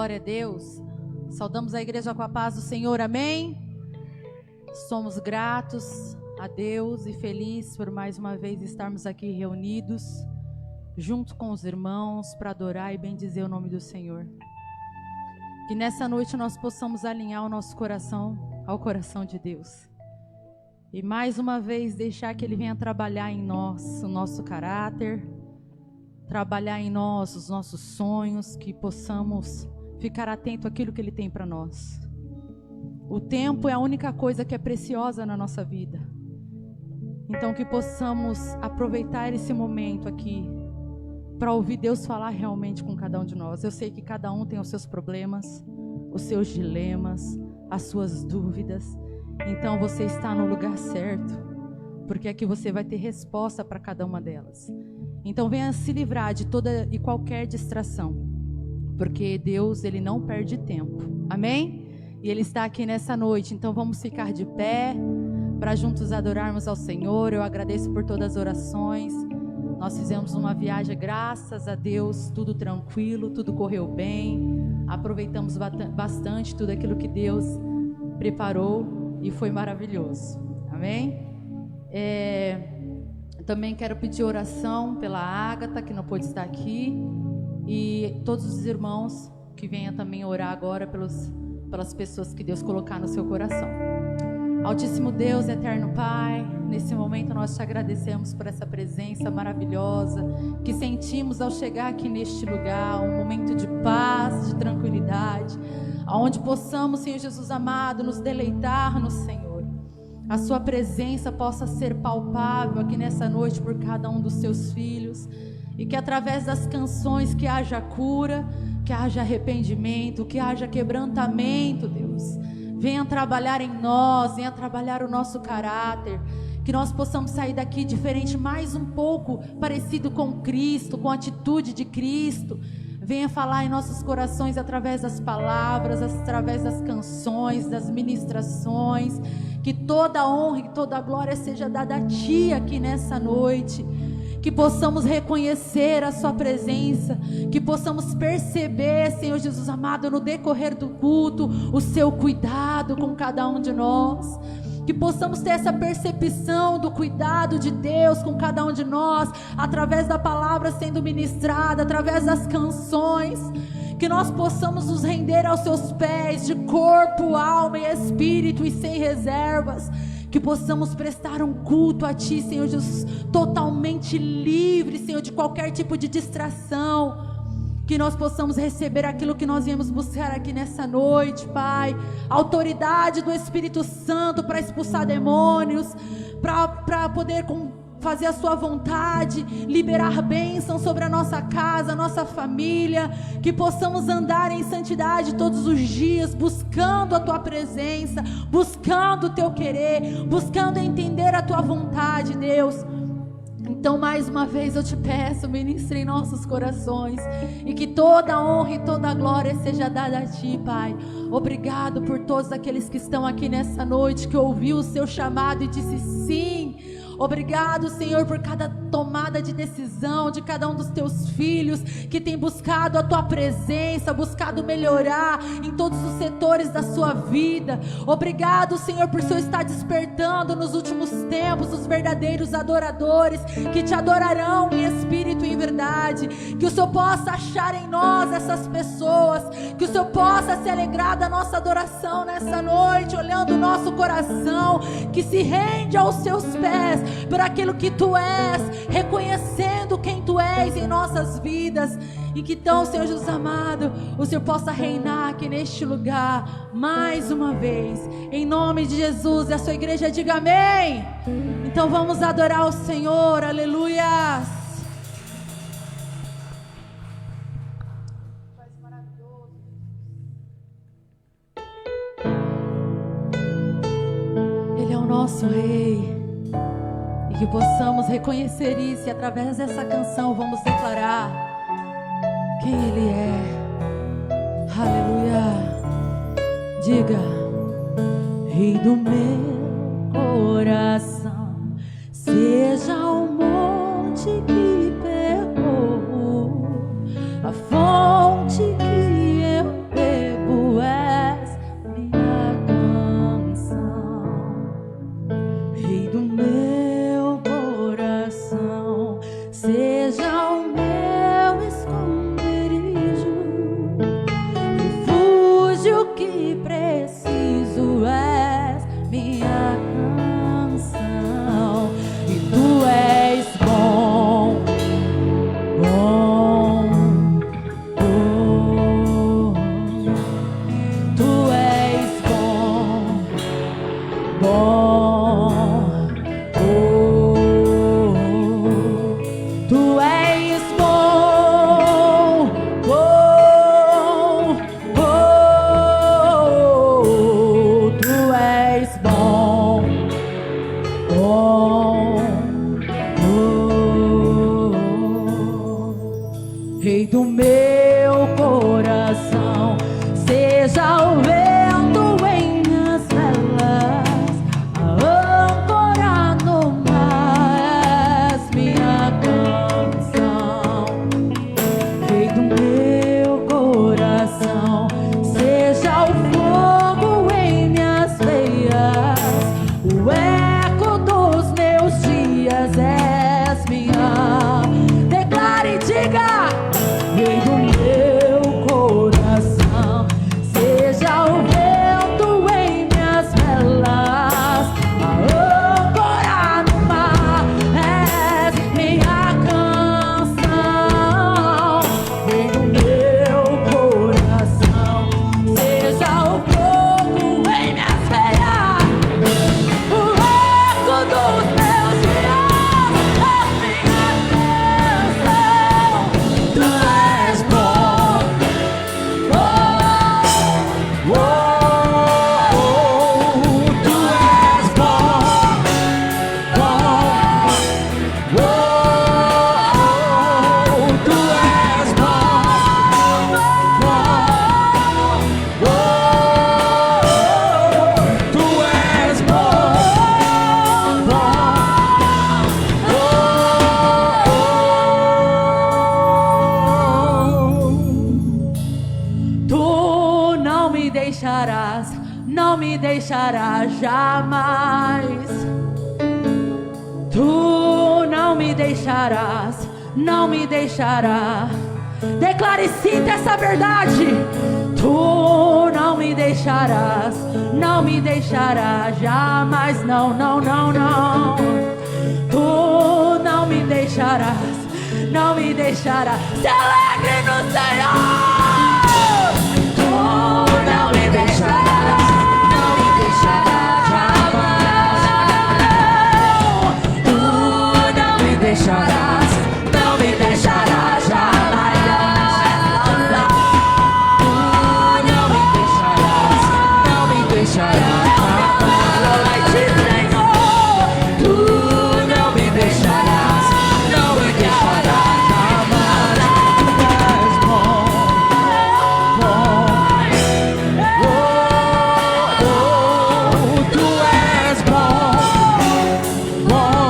Glória a Deus. Saudamos a igreja com a paz do Senhor, amém? Somos gratos a Deus e felizes por mais uma vez estarmos aqui reunidos, junto com os irmãos, para adorar e bendizer o nome do Senhor. Que nessa noite nós possamos alinhar o nosso coração ao coração de Deus. E mais uma vez deixar que Ele venha trabalhar em nós, o nosso caráter, trabalhar em nós os nossos sonhos, que possamos ficar atento àquilo que Ele tem para nós. O tempo é a única coisa que é preciosa na nossa vida. Então que possamos aproveitar esse momento aqui para ouvir Deus falar realmente com cada um de nós. Eu sei que cada um tem os seus problemas, os seus dilemas, as suas dúvidas. Então você está no lugar certo, porque aqui você vai ter resposta para cada uma delas. Então venha se livrar de toda e qualquer distração, porque Deus, Ele não perde tempo, amém? E Ele está aqui nessa noite, então vamos ficar de pé, para juntos adorarmos ao Senhor. Eu agradeço por todas as orações, nós fizemos uma viagem, graças a Deus, tudo tranquilo, tudo correu bem, aproveitamos bastante tudo aquilo que Deus preparou e foi maravilhoso, amém? Também quero pedir oração pela Ágata, que não pôde estar aqui, e todos os irmãos que venham também orar agora pelas pessoas que Deus colocar no seu coração. Altíssimo Deus, eterno Pai, nesse momento nós te agradecemos por essa presença maravilhosa que sentimos ao chegar aqui neste lugar, um momento de paz, de tranquilidade, onde possamos, Senhor Jesus amado, nos deleitar no Senhor. A sua presença possa ser palpável aqui nessa noite por cada um dos seus filhos, e que através das canções que haja cura, que haja arrependimento, que haja quebrantamento, Deus. Venha trabalhar em nós, venha trabalhar o nosso caráter, que nós possamos sair daqui diferente, mais um pouco parecido com Cristo, com a atitude de Cristo. Venha falar em nossos corações através das palavras, através das canções, das ministrações. Que toda a honra e toda a glória seja dada a Ti aqui nessa noite. Que possamos reconhecer a Sua presença, que possamos perceber, Senhor Jesus amado, no decorrer do culto, o Seu cuidado com cada um de nós. Que possamos ter essa percepção do cuidado de Deus com cada um de nós, através da palavra sendo ministrada, através das canções. Que nós possamos nos render aos Seus pés, de corpo, alma e espírito, e sem reservas. Que possamos prestar um culto a Ti, Senhor Jesus, totalmente livre, Senhor, de qualquer tipo de distração. Que nós possamos receber aquilo que nós viemos buscar aqui nessa noite, Pai. A autoridade do Espírito Santo para expulsar demônios, para poder fazer a Sua vontade, liberar bênção sobre a nossa casa, a nossa família. Que possamos andar em santidade todos os dias, buscando a Tua presença, buscando o Teu querer, buscando entender a Tua vontade, Deus. Então mais uma vez eu te peço, ministre em nossos corações, e que toda a honra e toda a glória seja dada a Ti, Pai. Obrigado por todos aqueles que estão aqui nessa noite, que ouviu o Seu chamado e disse sim. Obrigado, Senhor, por cada tomada de decisão de cada um dos Teus filhos que tem buscado a Tua presença, buscado melhorar em todos os setores da sua vida. Obrigado, Senhor, por o Senhor estar despertando nos últimos tempos os verdadeiros adoradores que Te adorarão em espírito e em verdade. Que o Senhor possa achar em nós essas pessoas, que o Senhor possa se alegrar da nossa adoração nessa noite, olhando o nosso coração que se rende aos Seus pés por aquilo que Tu és, reconhecendo quem Tu és em nossas vidas. E que então, Senhor Jesus amado, o Senhor possa reinar aqui neste lugar mais uma vez, em nome de Jesus. E a sua igreja diga amém. Então vamos adorar o Senhor, aleluia. Ele é o nosso Rei. E que possamos reconhecer isso, e através dessa canção vamos declarar quem Ele é. Aleluia. Diga: Rei do meu coração, seja o monte que percorro, a fonte que eu Não me deixará jamais. Tu não me deixarás, não me deixará. Declare e sinta essa verdade. Tu não me deixarás, não me deixará jamais. Não, não, não, não. Tu não me deixarás, não me deixará. Se alegre no Senhor. Tu não me deixarás, não me deixará jamais. Tu não me deixarás, não me deixará jamais. Tu não me deixarás, não me deixará jamais. Senhor, tu não me deixarás, não me deixará jamais. Tu és bom, bom, oh, tu és bom, bom,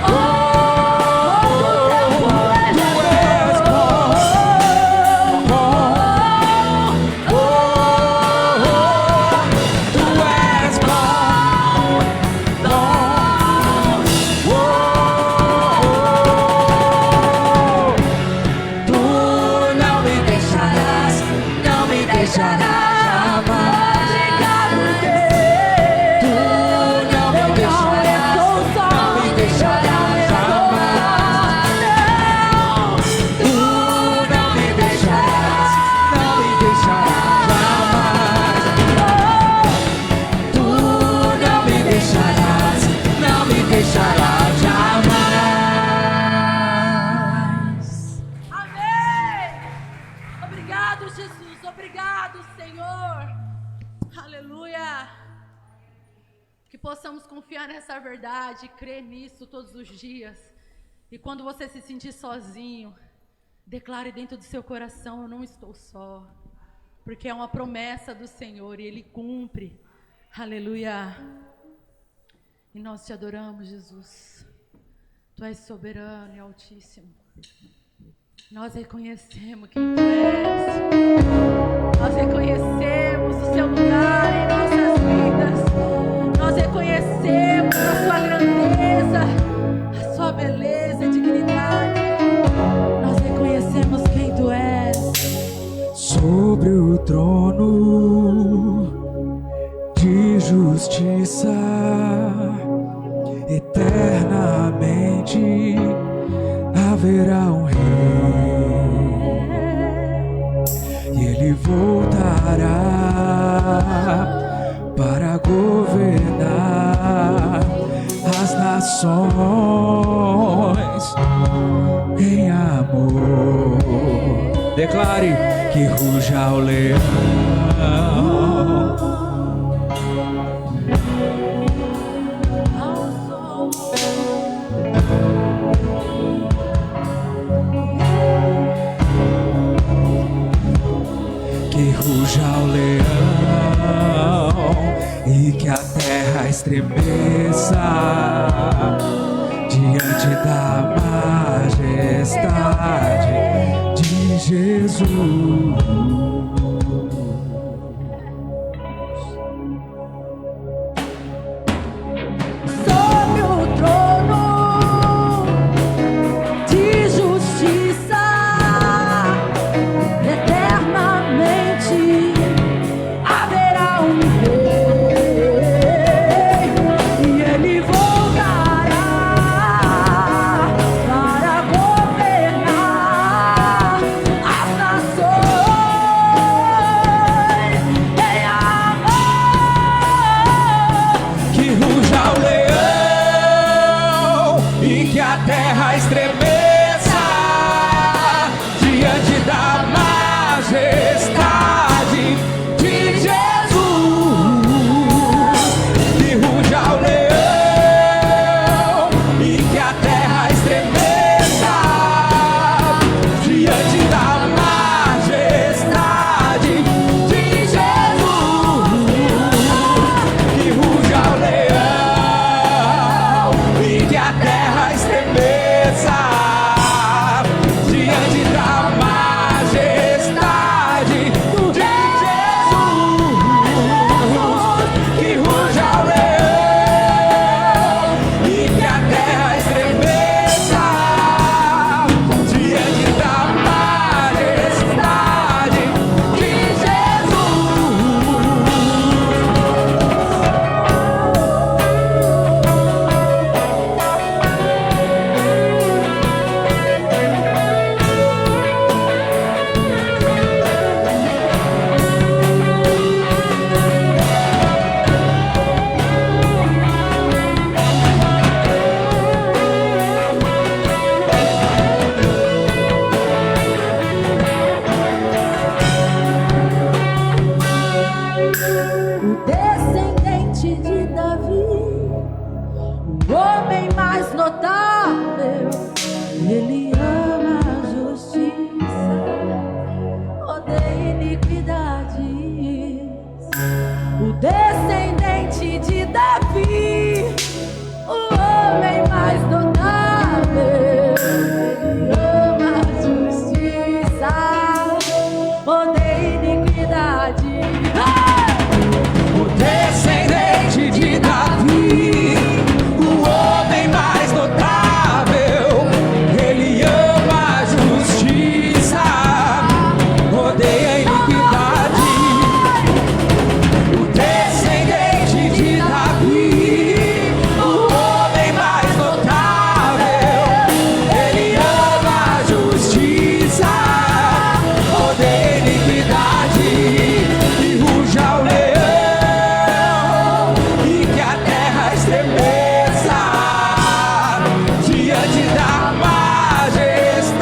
oh, tu és bom, bom, tu não me deixarás, não me deixarás jamais. Tu não me deixarás, não me deixarás jamais. Tu não me deixarás, não me deixarás jamais. Tu não me deixarás, não me deixarás jamais. Amém. Obrigado, Jesus. Obrigado, Senhor. Aleluia. Que possamos confiar nessa verdade, crer nisso todos os dias. E quando você se sentir sozinho, declare dentro do seu coração: eu não estou só. Porque é uma promessa do Senhor e Ele cumpre. Aleluia. E nós te adoramos, Jesus. Tu és soberano e altíssimo. Nós reconhecemos quem Tu és. Nós reconhecemos o Seu lugar em nossas vidas. Nós reconhecemos a Sua grandeza, a Sua beleza e dignidade. Nós reconhecemos quem Tu és. Sobre o trono de justiça, eternamente haverá um rei, e ele voltará para governar as nações em amor. Declare que ruja o leão, que ruja o leão, e que a terra estremeça diante da majestade de Jesus. Sobre o trono de justiça, eternamente haverá um rei, e ele voltará para governar as nações o descendente de Davi, o homem mais notável. Ele ama a justiça, odeia iniquidades. O descendente de Davi, o homem mais notável. Ele ama a justiça, odeia iniquidade. O descendente de Davi, o homem mais notável. Ele ama a justiça, odeia a iniquidade. O descendente de Davi, o homem mais notável. Ele ama a justiça, odeia a iniquidade. Que ruja o leão e que a terra estremeça diante da majestade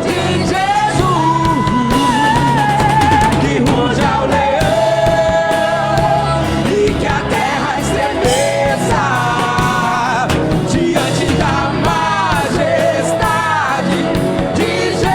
de Jesus. Que ruja o leão e que a terra estremeça diante da majestade de Jesus.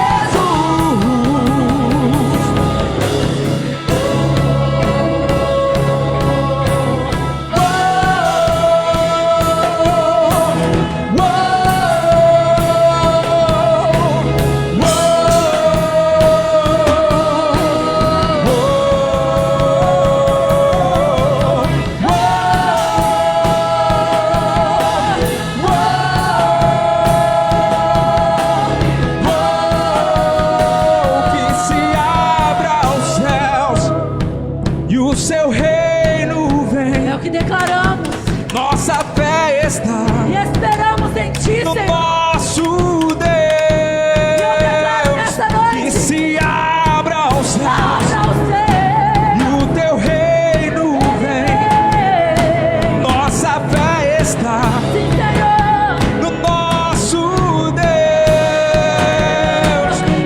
Que se abra os céus e o seu reino vem. É o que declaramos Nossa fé está e esperamos em Ti, no Senhor. nosso declaro Deus. nessa noite. Que se abra os céus Abra o e céu. o teu reino vem. Nossa fé está Sim, Senhor. no nosso Deus.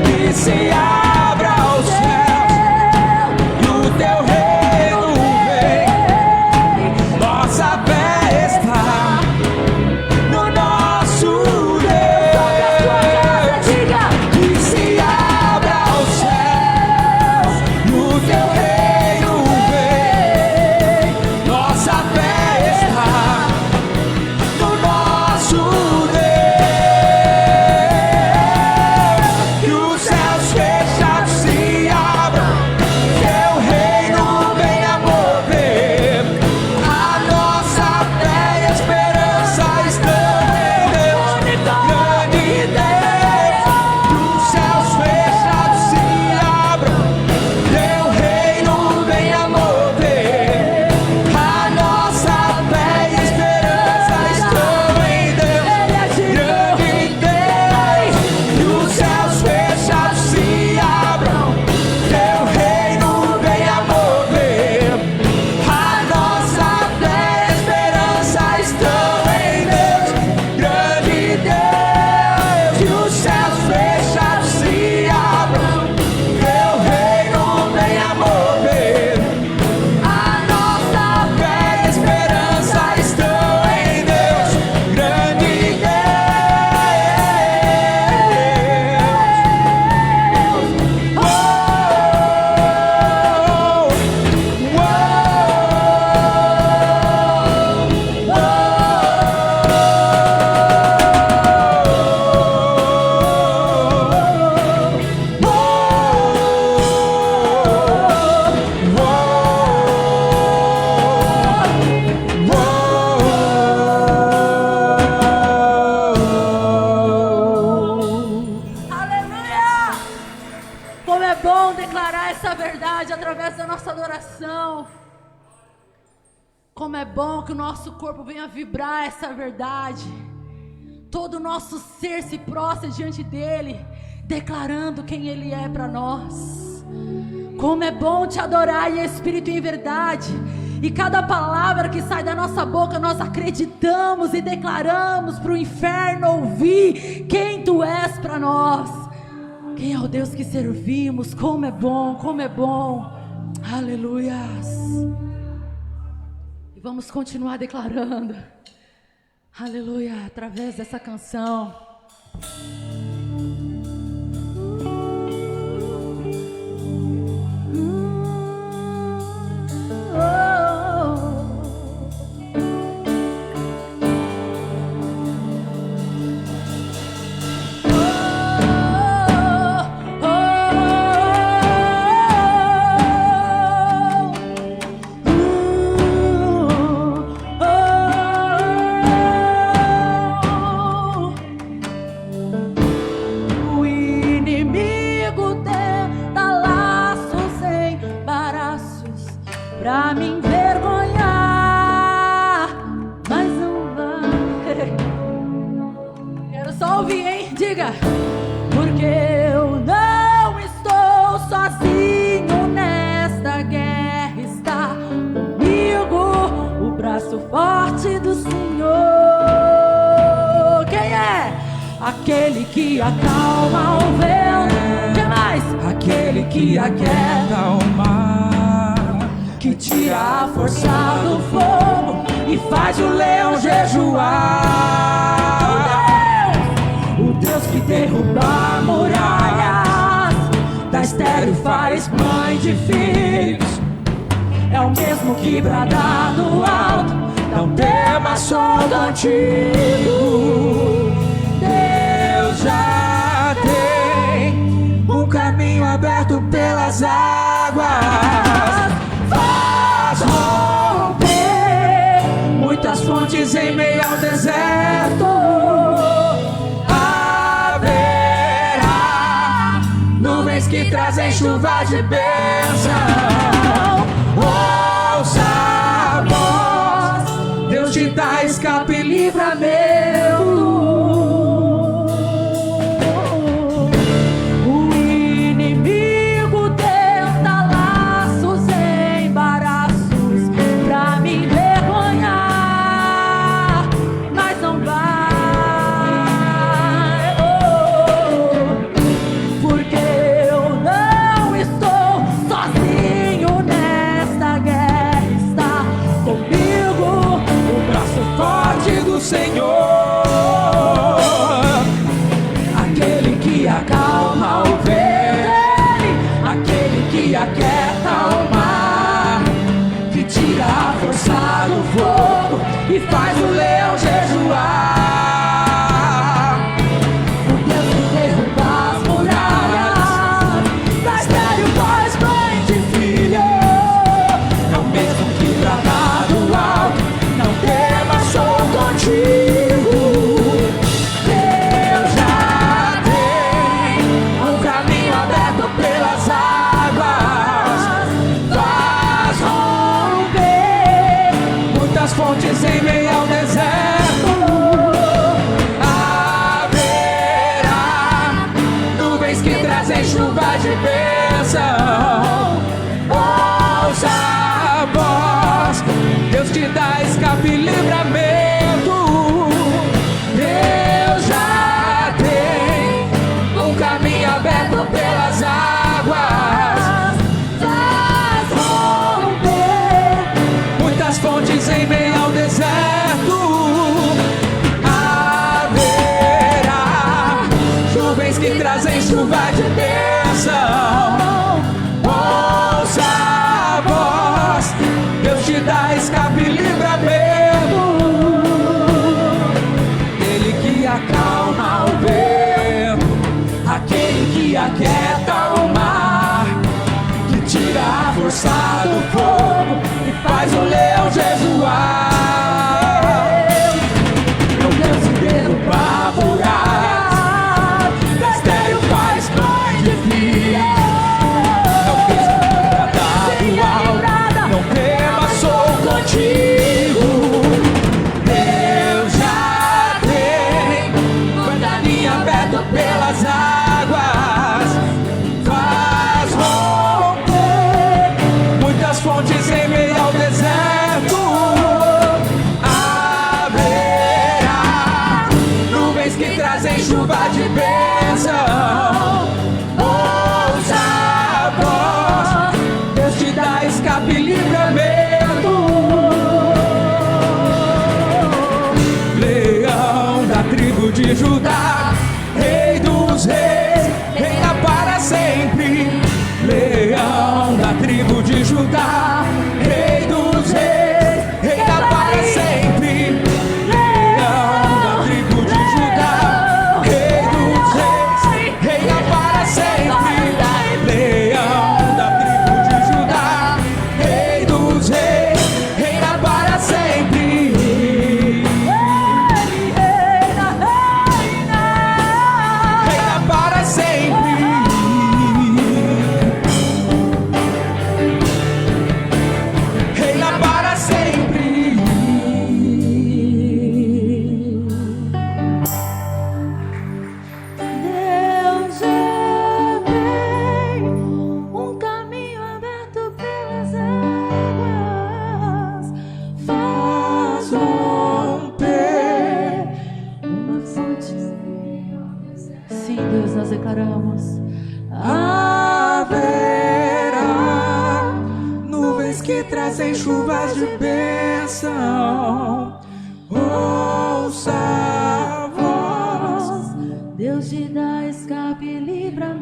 Que se abra os céus e o teu reino vem. Nossa fé está no nosso Deus. Que se abra os céus e o teu reino vem. Nossa fé está no nosso Deus. Que os céus fechados se abram, teu reino venha mover. A nossa fé e esperança estão em Deus, grande Deus. Que os céus fechados se abram, teu reino venha mover. A nossa fé e esperança estão em Deus, grande Deus. Que os céus fechados se abram, teu reino venha mover. A nossa fé e esperança estão em Deus, grande Deus. Que os céus fechados se abram, teu reino venha mover. A nossa fé e esperança estão em Deus, grande Deus. Aleluia! Como é bom declarar essa verdade através da nossa adoração. Como é bom que o nosso corpo venha vibrar essa verdade. Todo o nosso ser se prostra diante dele, declarando quem ele é para nós. Como é bom te adorar em espírito e em verdade. E cada palavra que sai da nossa boca, nós acreditamos e declaramos para o inferno ouvir quem tu és para nós. Quem é o Deus que servimos? Como é bom, como é bom. Aleluias. E vamos continuar declarando. Aleluia, através dessa canção. Pra me envergonhar, mas não vai. Quero só ouvir, hein? Diga. Porque eu não estou sozinho nesta guerra. Está comigo o braço forte do Senhor. Quem é? Aquele que acalma o vento. Quem mais? Aquele que aquieta o mar, que tira a força do fogo e faz o leão jejuar. O Deus que derruba muralhas, da estéril faz mãe de filhos. É o mesmo que brada do alto, não temas, sou contigo. Deus já tem um caminho aberto pelas águas, Faz romper muitas fontes em meio ao deserto. haverá nuvens que trazem chuva de bênção. Ouça a voz, Deus te dá escape e livramento. Senhor, aquele que acalma o vento, aquele que aquieta o mar, que tira a força do fogo e faz o leão jejuar. O Deus que derruba as muralhas, da estéril faz mãe de filho. É o mesmo que brada do alto, não temas, sou contigo. Deus já tem um caminho aberto pelas águas, Faz romper muitas fontes em meio ao deserto. Haverá nuvens que trazem chuva de bênção. Ouça a voz, Deus te dá escape e livramento. Deus já tem um caminho aberto pelas águas, Faz romper muitas fontes em meio ao deserto. Haverá nuvens que trazem chuva de bênção. Ouça a voz, Deus te dá escape e livramento. Ele que acalma o vento, aquele que aquieta o mar, que tira a força do fogo e faz o leão jejuar. meu Deus que derruba muralhas, da estéril faz mãe de filho. não pensa que brada do alto, não temas, sou contigo. Deus já tem um caminho aberto pelas águas, faz romper muitas fontes em meio ao deserto. Haverá nuvens que trazem chuva de bênção. Ouça a voz, Deus te dá escape e livramento. Leão da tribo de Judá, Rei dos reis, reina para sempre. Leão da tribo de Judá, Rei dos reis, reina para sempre. Leão da tribo de Judá, Rei dos reis, reina para sempre. Leão da tribo de Judá, Rei dos reis, reina para sempre. Reina para sempre. Reina para sempre. Deus é bem, um caminho aberto pelas águas, faz romper uma fonte. Sim, Deus, nós declaramos. Haverá nuvens que trazem chuvas de bênção. Ouça a voz. Deus te dá escape e livramento.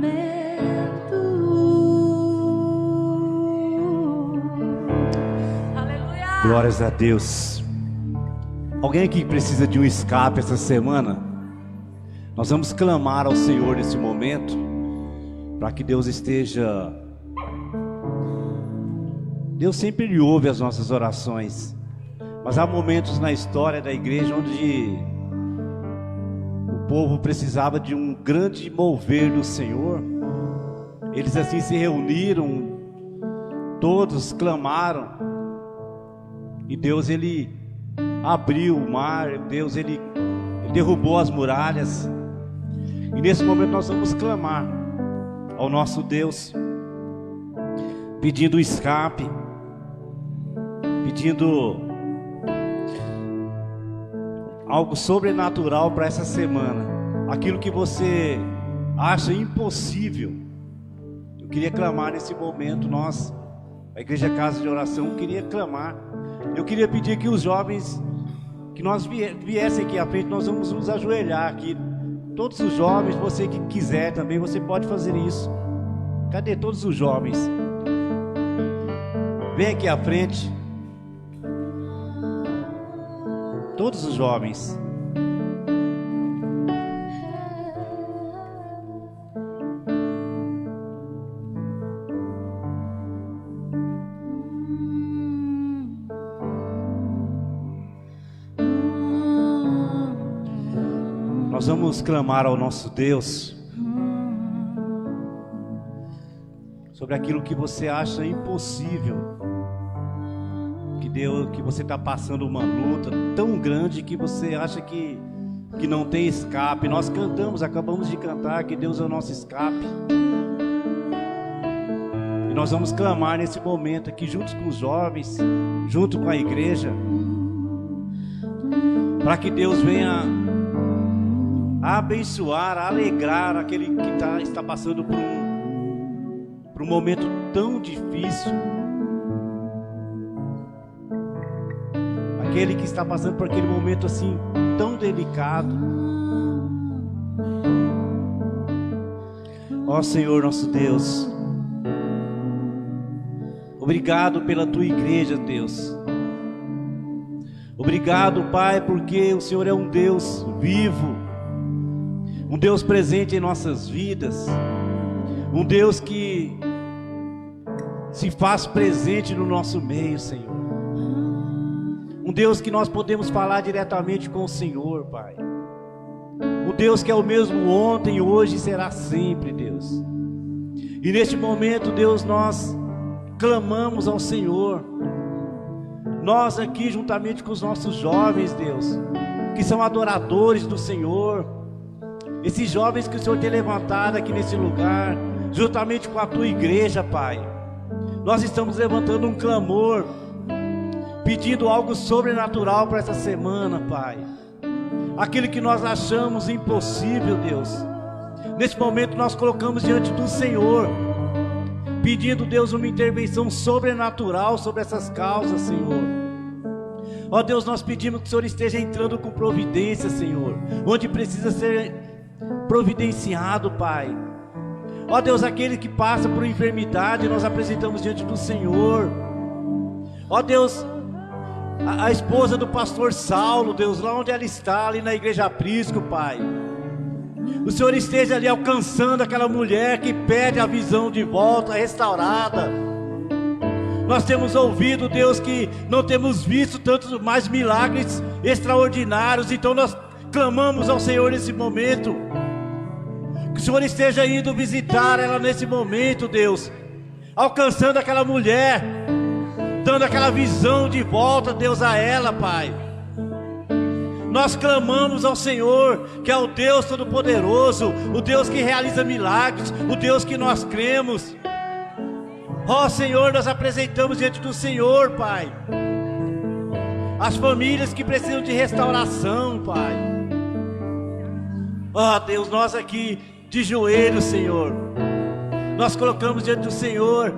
Aleluia. Glórias a Deus. Alguém aqui precisa de um escape essa semana? Nós vamos clamar ao Senhor nesse momento, para que Deus esteja... Deus sempre ouve as nossas orações, mas há momentos na história da igreja onde o povo precisava de um grande mover do Senhor. Eles assim se reuniram, todos clamaram, e Deus ele abriu o mar, Deus ele derrubou as muralhas. E nesse momento nós vamos clamar ao nosso Deus, pedindo escape, pedindo algo sobrenatural para essa semana. Aquilo que você acha impossível, eu queria clamar nesse momento. Nós, a Igreja Casa de Oração, queria clamar. Eu queria pedir que os jovens, que nós viessem aqui à frente. Nós vamos nos ajoelhar aqui. Todos os jovens, você que quiser também, você pode fazer isso. Cadê todos os jovens? Vem aqui à frente. Todos os jovens. Nós vamos clamar ao nosso Deus sobre aquilo que você acha impossível, que você está passando uma luta tão grande que você acha que não tem escape. Nós cantamos, acabamos de cantar que Deus é o nosso escape, e nós vamos clamar nesse momento aqui juntos com os jovens, junto com a igreja, para que Deus venha a abençoar, a alegrar aquele que está passando por um momento tão difícil, aquele que está passando por aquele momento assim tão delicado. Ó Senhor nosso Deus, obrigado pela tua igreja, Deus. Obrigado, Pai, porque o Senhor é um Deus vivo, um Deus presente em nossas vidas, um Deus que se faz presente no nosso meio, Senhor. Um Deus que nós podemos falar diretamente com o Senhor, Pai. Um Deus que é o mesmo ontem, hoje e será sempre, Deus. E neste momento, Deus, nós clamamos ao Senhor. Nós aqui, juntamente com os nossos jovens, Deus, que são adoradores do Senhor, esses jovens que o Senhor tem levantado aqui nesse lugar, juntamente com a tua igreja, Pai, nós estamos levantando um clamor, pedindo algo sobrenatural para essa semana, Pai. Aquilo que nós achamos impossível, Deus, nesse momento nós colocamos diante do Senhor, pedindo, Deus, uma intervenção sobrenatural sobre essas causas, Senhor. Ó Deus, nós pedimos que o Senhor esteja entrando com providência, Senhor, onde precisa ser providenciado, Pai. Ó Deus, aquele que passa por enfermidade, nós apresentamos diante do Senhor. Ó Deus, a esposa do pastor Saulo, Deus, lá onde ela está, ali na igreja Aprisco, Pai, o Senhor esteja ali alcançando aquela mulher que pede a visão de volta, restaurada. Nós temos ouvido, Deus, que não temos visto tantos mais milagres extraordinários, então nós clamamos ao Senhor nesse momento, que o Senhor esteja indo visitar ela nesse momento, Deus, alcançando aquela mulher, dando aquela visão de volta, Deus, a ela, Pai. Nós clamamos ao Senhor, que é o Deus Todo-Poderoso, o Deus que realiza milagres, o Deus que nós cremos. Ó Senhor, nós apresentamos diante do Senhor, Pai, as famílias que precisam de restauração, Pai. Ó Deus, nós aqui de joelhos, Senhor, nós colocamos diante do Senhor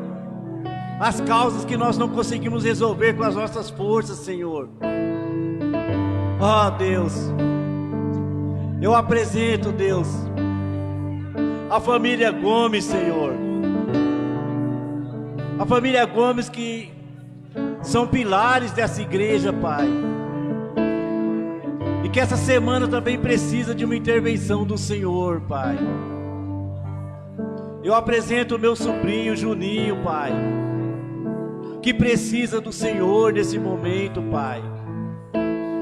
as causas que nós não conseguimos resolver com as nossas forças, Senhor. Ó Deus, eu apresento, Deus, a família Gomes, Senhor, a família Gomes que são pilares dessa igreja, Pai, e que essa semana também precisa de uma intervenção do Senhor, Pai. Eu apresento o meu sobrinho Juninho, Pai, que precisa do Senhor nesse momento, Pai,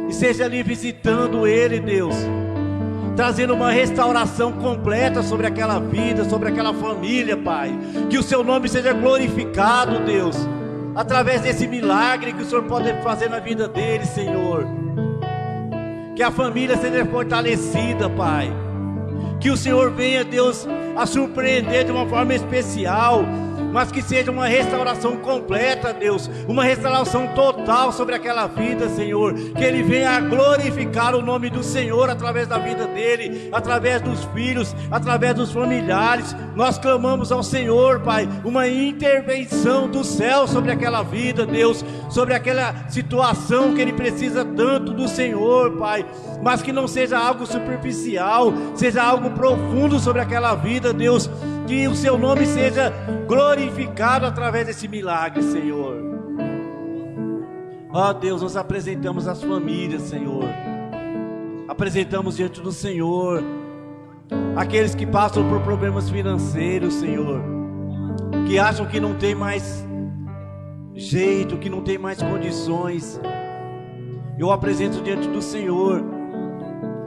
e seja ali visitando ele, Deus, trazendo uma restauração completa sobre aquela vida, sobre aquela família, Pai. Que o seu nome seja glorificado, Deus, através desse milagre que o Senhor pode fazer na vida dele, Senhor. Que a família seja fortalecida, Pai. Que o Senhor venha, Deus, a surpreender de uma forma especial, mas que seja uma restauração completa, Deus, uma restauração total sobre aquela vida, Senhor. Que Ele venha a glorificar o nome do Senhor através da vida dele, através dos filhos, através dos familiares. Nós clamamos ao Senhor, Pai, uma intervenção do céu sobre aquela vida, Deus, sobre aquela situação que ele precisa tanto do Senhor, Pai, mas que não seja algo superficial, seja algo profundo sobre aquela vida, Deus. Que o seu nome seja glorificado através desse milagre, Senhor. Ó Deus, nós apresentamos as famílias, Senhor, apresentamos diante do Senhor aqueles que passam por problemas financeiros, Senhor, que acham que não tem mais jeito, que não tem mais condições. Eu apresento diante do Senhor,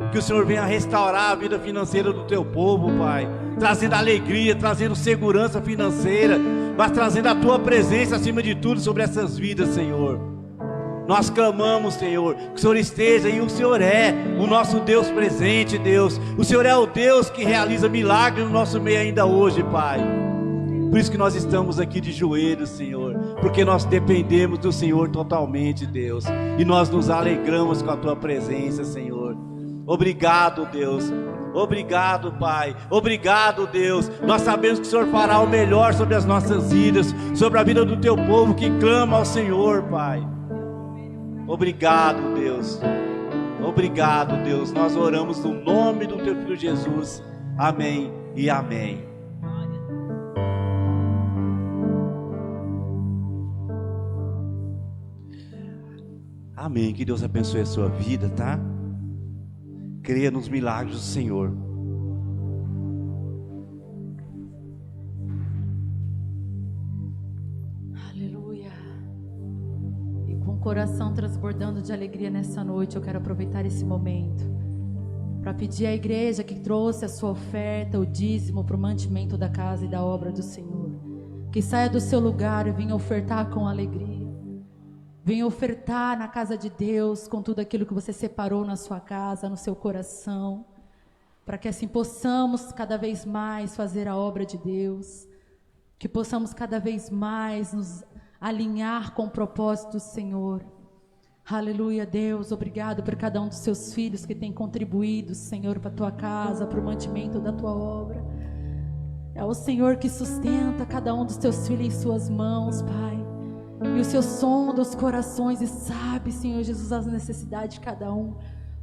que o Senhor venha restaurar a vida financeira do teu povo, Pai, trazendo alegria, trazendo segurança financeira, mas trazendo a tua presença acima de tudo sobre essas vidas, Senhor. Nós clamamos, Senhor, que o Senhor esteja, e o Senhor é o nosso Deus presente, Deus. O Senhor é o Deus que realiza milagres no nosso meio ainda hoje, Pai. Por isso que nós estamos aqui de joelhos, Senhor, porque nós dependemos do Senhor totalmente, Deus, e nós nos alegramos com a tua presença, Senhor. Obrigado, Deus. Obrigado, Pai. Obrigado, Deus. Nós sabemos que o Senhor fará o melhor sobre as nossas vidas, sobre a vida do teu povo que clama ao Senhor, Pai. Obrigado, Deus. Obrigado, Deus. Nós oramos no nome do teu filho Jesus. Amém e amém. Amém. Que Deus abençoe a sua vida, tá? Creia nos milagres do Senhor. Aleluia. E com o coração transbordando de alegria nessa noite, eu quero aproveitar esse momento para pedir à igreja que trouxe a sua oferta, o dízimo para o mantimento da casa e da obra do Senhor, que saia do seu lugar e venha ofertar com alegria. Venha ofertar na casa de Deus com tudo aquilo que você separou na sua casa, no seu coração, para que assim possamos cada vez mais fazer a obra de Deus, que possamos cada vez mais nos alinhar com o propósito do Senhor. Aleluia, Deus, obrigado por cada um dos seus filhos que tem contribuído, Senhor, para a tua casa, para o mantimento da tua obra. É o Senhor que sustenta cada um dos teus filhos em suas mãos, Pai. E o Senhor sonda os corações e sabe, Senhor Jesus, as necessidades de cada um.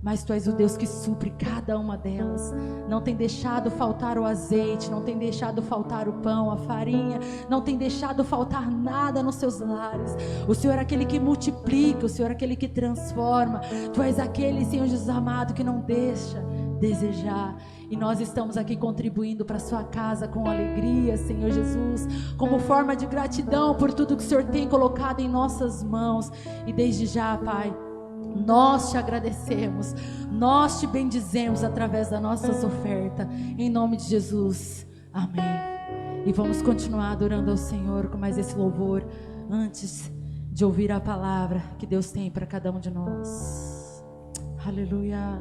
Mas Tu és o Deus que supre cada uma delas. Não tem deixado faltar o azeite, não tem deixado faltar o pão, a farinha, não tem deixado faltar nada nos seus lares. O Senhor é aquele que multiplica, o Senhor é aquele que transforma. Tu és aquele, Senhor Jesus amado, que não deixa desejar. E nós estamos aqui contribuindo para a sua casa com alegria, Senhor Jesus, como forma de gratidão por tudo que o Senhor tem colocado em nossas mãos. E desde já, Pai, nós te agradecemos, nós te bendizemos através das nossas ofertas, em nome de Jesus, amém. E vamos continuar adorando ao Senhor com mais esse louvor, antes de ouvir a palavra que Deus tem para cada um de nós. Aleluia.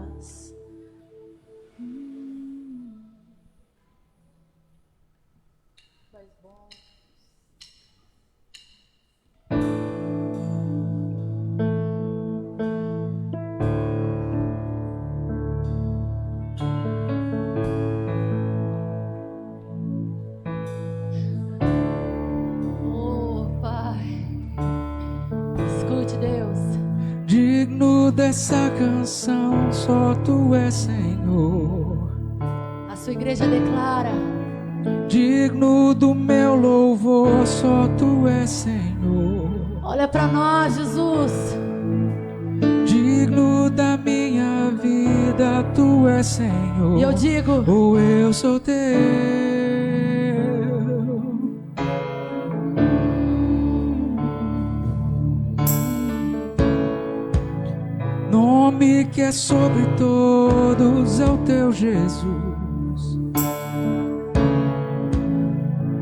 Dessa canção, só Tu és Senhor. A sua igreja declara: digno do meu louvor, só Tu és Senhor. Olha para nós, Jesus. Digno da minha vida, Tu és Senhor. E eu digo: ou eu sou Teu. Nome que é sobre todos é o Teu Jesus,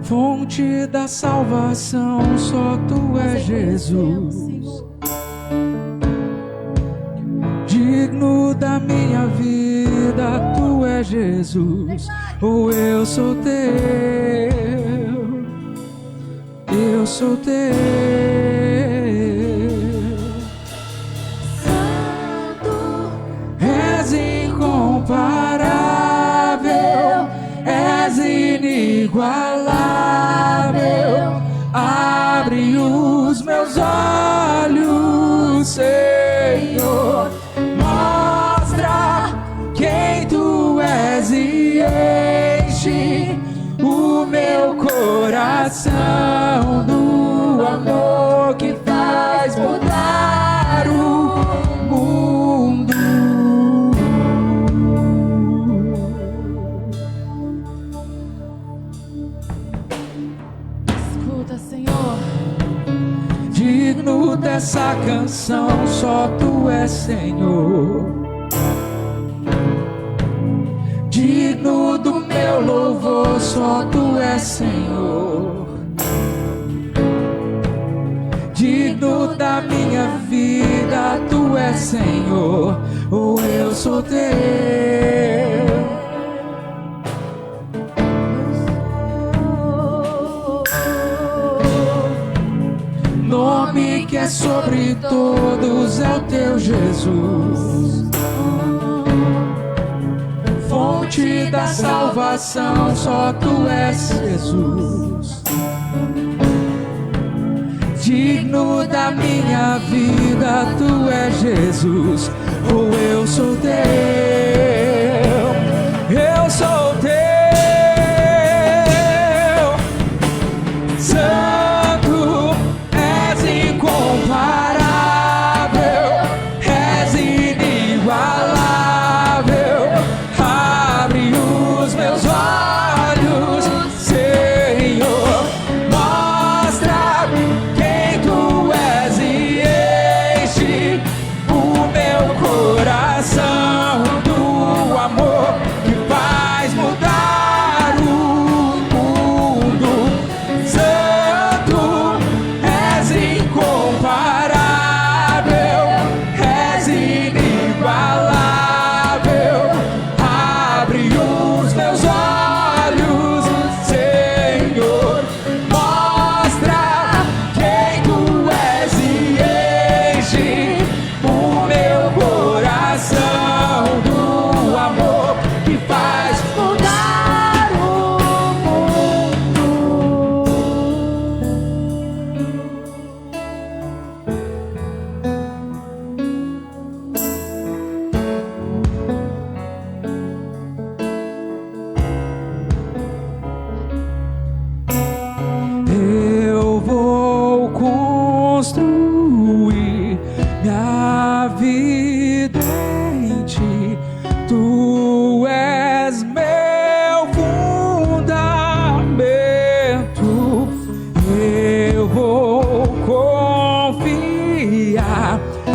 fonte da salvação, só Tu és Jesus. Digno da minha vida, Tu és Jesus, ou eu sou Teu, eu sou Teu. Incomparável, és inigualável. Abre os meus olhos, Senhor, mostra quem Tu és e enche o meu coração do amor que faz mudar o mundo. Digno dessa canção, só Tu és Senhor. Digno do meu louvor, só Tu és Senhor. Digno da minha vida, Tu és Senhor, ou eu sou Teu. Nome que é sobre todos é o Teu Jesus, fonte da salvação, só Tu és Jesus. Digno da minha vida, Tu és Jesus, ou eu sou Teu, eu sou Teu. Do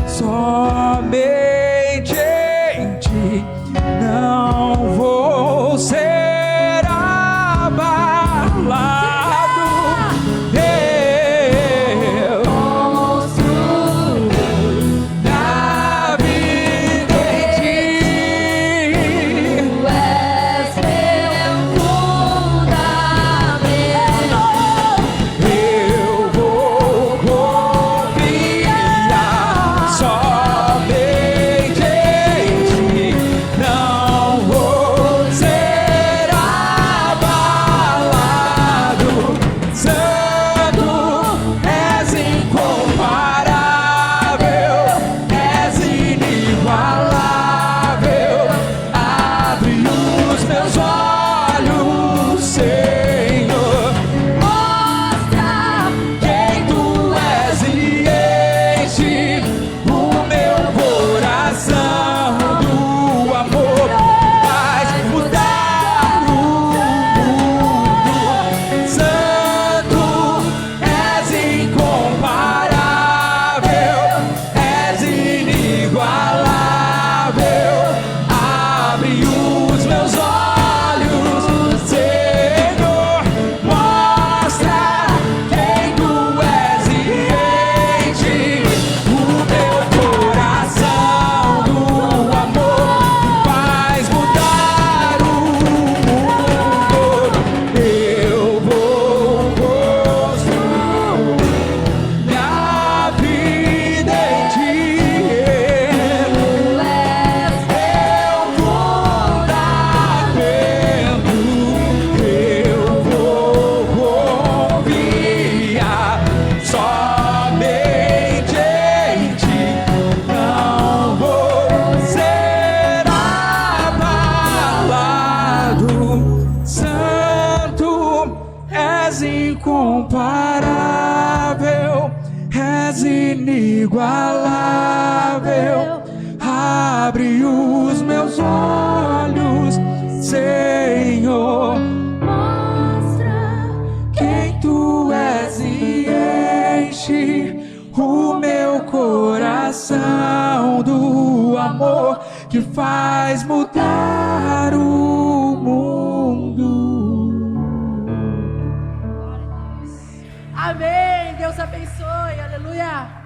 somente em ti não vou ser abalado. Eu construo minha vida em ti. Tu és meu fundamento. Eu vou confiar somente em ti, não vou ser abalado. Santo, és incomparável, és inigualável. Abre os meus olhos, Senhor. Mostra quem tu és e enche o meu coração do amor. Faz mudar o mundo. Santo, és incomparável, és inigualável. Abre os meus olhos, Senhor. Mostra quem tu és e enche o meu coração do amor. Faz mudar o mundo. Eu vou construir minha vida em ti. Tu és Meu fundamento, eu vou confiar somente em ti, não vou ser abalado. Santo, és incomparável, és inigualável. Abre os meus olhos, Senhor. mostra Quem tu és e enche o meu coração do amor que faz mudar o mundo. Amém. Deus abençoe. Aleluia.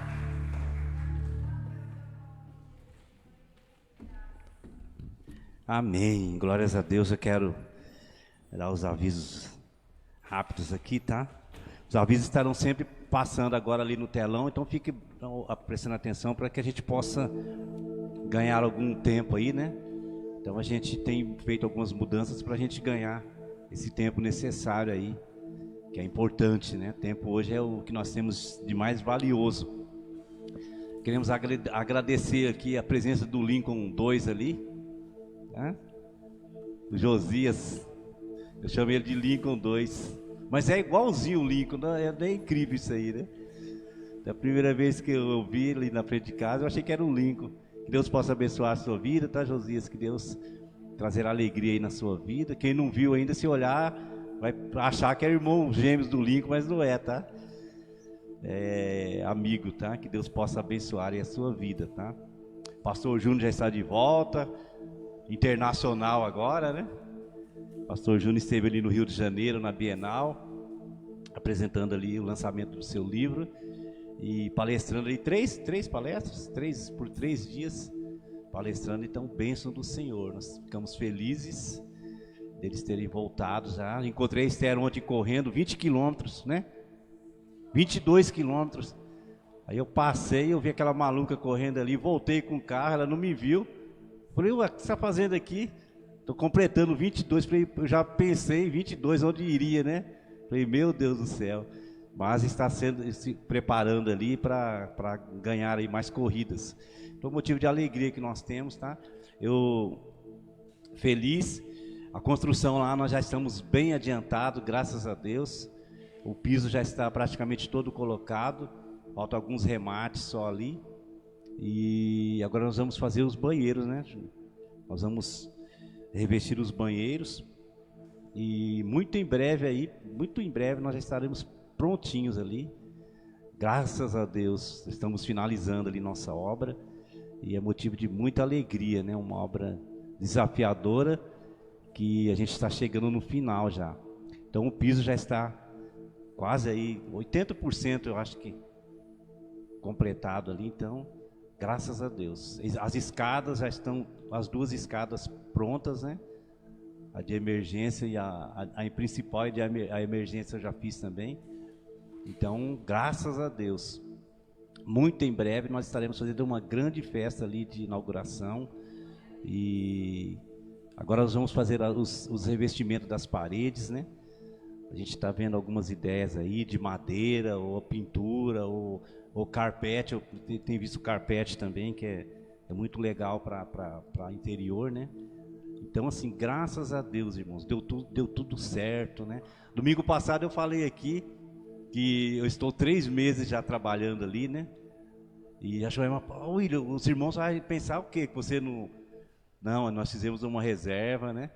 Amém. Glórias a Deus. Eu quero dar os avisos rápidos aqui, tá? Os avisos estarão sempre passando agora ali no telão, então fique prestando atenção para que a gente possa ganhar algum tempo aí, né? Então a gente tem feito algumas mudanças para a gente ganhar esse tempo necessário aí, que é importante, né? Tempo hoje é o que nós temos de mais valioso. Queremos agradecer aqui a presença do Lincoln 2 ali, né? O Josias, eu chamei ele de Lincoln 2, mas é igualzinho o Lincoln, né? É incrível isso aí, né? Da primeira vez que eu vi ele na frente de casa, eu achei que era o Lincoln. Que Deus possa abençoar a sua vida, tá, Josias? Que Deus trazer alegria aí na sua vida. Quem não viu ainda, se olhar, vai achar que é irmão gêmeos do Lincoln, mas não é, tá? É amigo, tá? Que Deus possa abençoar aí a sua vida, tá? Pastor Júnior já está de volta, internacional agora, né? Pastor Júnior esteve ali no Rio de Janeiro, na Bienal, apresentando ali o lançamento do seu livro e palestrando ali três palestras, por 3 dias, palestrando. Então, bênção do Senhor. Nós ficamos felizes deles terem voltado já. Encontrei a Esther ontem correndo 20 quilômetros, né? 22 quilômetros. Aí eu passei, eu vi aquela maluca correndo ali, voltei com o carro, ela não me viu. Falei, ué, o que você está fazendo aqui? Estou completando 22, falei, eu já pensei em 22 onde iria, né? Falei, meu Deus do céu. Mas está se preparando ali para ganhar aí mais corridas. Então, motivo de alegria que nós temos, tá? Eu feliz. A construção lá nós já estamos bem adiantado, graças a Deus. O piso já está praticamente todo colocado. Faltam alguns remates só ali. E agora nós vamos fazer os banheiros, né? Nós vamos revestir os banheiros. E muito em breve nós já estaremos prontinhos ali. graças a Deus, estamos finalizando ali nossa obra e é motivo de muita alegria, né? Uma obra desafiadora que a gente está chegando no final já. Então o piso já está quase aí 80%, eu acho que completado ali. Então, graças a Deus. As escadas já estão, as 2 escadas prontas, né? A de emergência e a principal e a emergência eu já fiz também. Então, graças a Deus. Muito em breve nós estaremos fazendo uma grande festa ali de inauguração. E agora nós vamos fazer os revestimentos das paredes, né? A gente está vendo algumas ideias aí de madeira, ou pintura, ou carpete. Eu tenho visto carpete também, que é muito legal para interior, né? Então, assim, graças a Deus, irmãos, deu tudo certo, né? Domingo passado eu falei aqui que eu estou 3 meses já trabalhando ali, né? E a Joelma, William, os irmãos vão pensar o quê? Que você não... Não, nós fizemos uma reserva, né?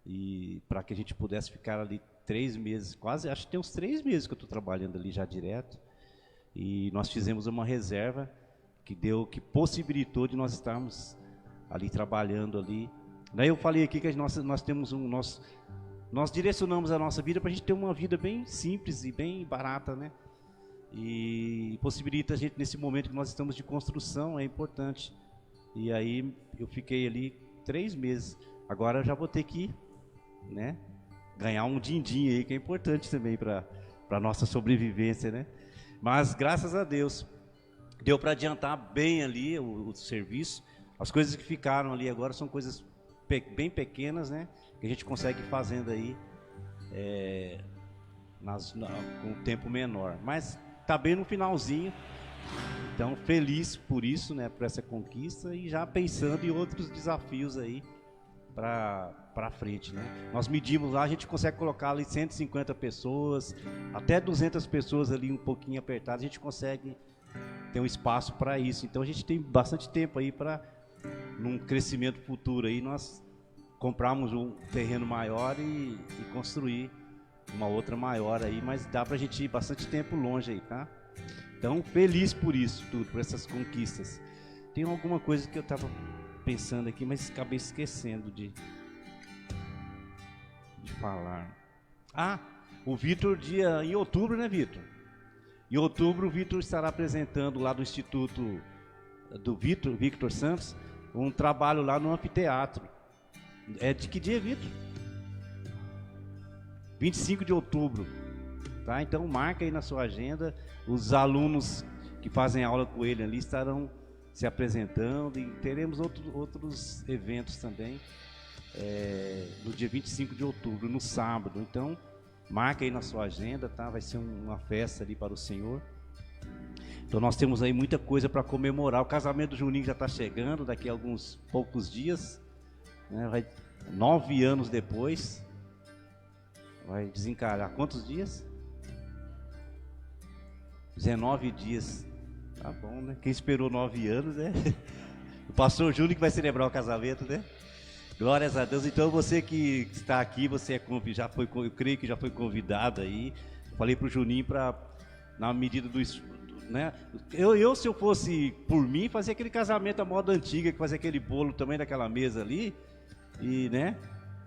E para que a gente pudesse ficar ali 3 meses, quase, acho que tem uns 3 meses que eu estou trabalhando ali já direto. E nós fizemos uma reserva que possibilitou de nós estarmos ali trabalhando ali. Daí eu falei aqui que nós temos nós direcionamos a nossa vida para a gente ter uma vida bem simples e bem barata, né? E possibilita a gente, nesse momento que nós estamos de construção, é importante. E aí eu fiquei ali 3 meses. Agora eu já vou ter que, né, ganhar um din-din aí, que é importante também para a nossa sobrevivência, né? Mas graças a Deus deu para adiantar bem ali o serviço. As coisas que ficaram ali agora são coisas bem pequenas, né? Que a gente consegue ir fazendo aí com um tempo menor. Mas tá bem no finalzinho. Então feliz por isso, né? Por essa conquista e já pensando em outros desafios aí para frente, né? Nós medimos lá, a gente consegue colocar ali 150 pessoas, até 200 pessoas ali um pouquinho apertadas, a gente consegue ter um espaço para isso. Então a gente tem bastante tempo aí para, num crescimento futuro aí, nós comprarmos um terreno maior e construir uma outra maior aí, mas dá pra gente ir bastante tempo longe aí, tá? Então, feliz por isso tudo, por essas conquistas. Tem alguma coisa que eu tava pensando aqui, mas acabei esquecendo de falar. Ah, o Vitor, em outubro, né, Vitor? Em outubro, o Vitor estará apresentando lá do Instituto do Victor Santos, um trabalho lá no anfiteatro. É de que dia, Vitor? 25 de outubro. Tá? Então, marca aí na sua agenda. Os alunos que fazem aula com ele ali estarão se apresentando e teremos outros eventos também no dia 25 de outubro, no sábado. Então, marca aí na sua agenda, tá? Vai ser uma festa ali para o Senhor. Então, nós temos aí muita coisa para comemorar. O casamento do Juninho já está chegando, daqui a alguns poucos dias, né? 9 anos depois, vai desencarar. Quantos dias? 19 dias. Tá bom, né? Quem esperou 9 anos, né? O pastor Júnior que vai celebrar o casamento, né? Glórias a Deus. Então você que está aqui, você eu creio que já foi convidado aí. Falei pro Juninho para, na medida do, né? Se eu fosse por mim, fazia aquele casamento à moda antiga, que fazia aquele bolo também daquela mesa ali. E, né?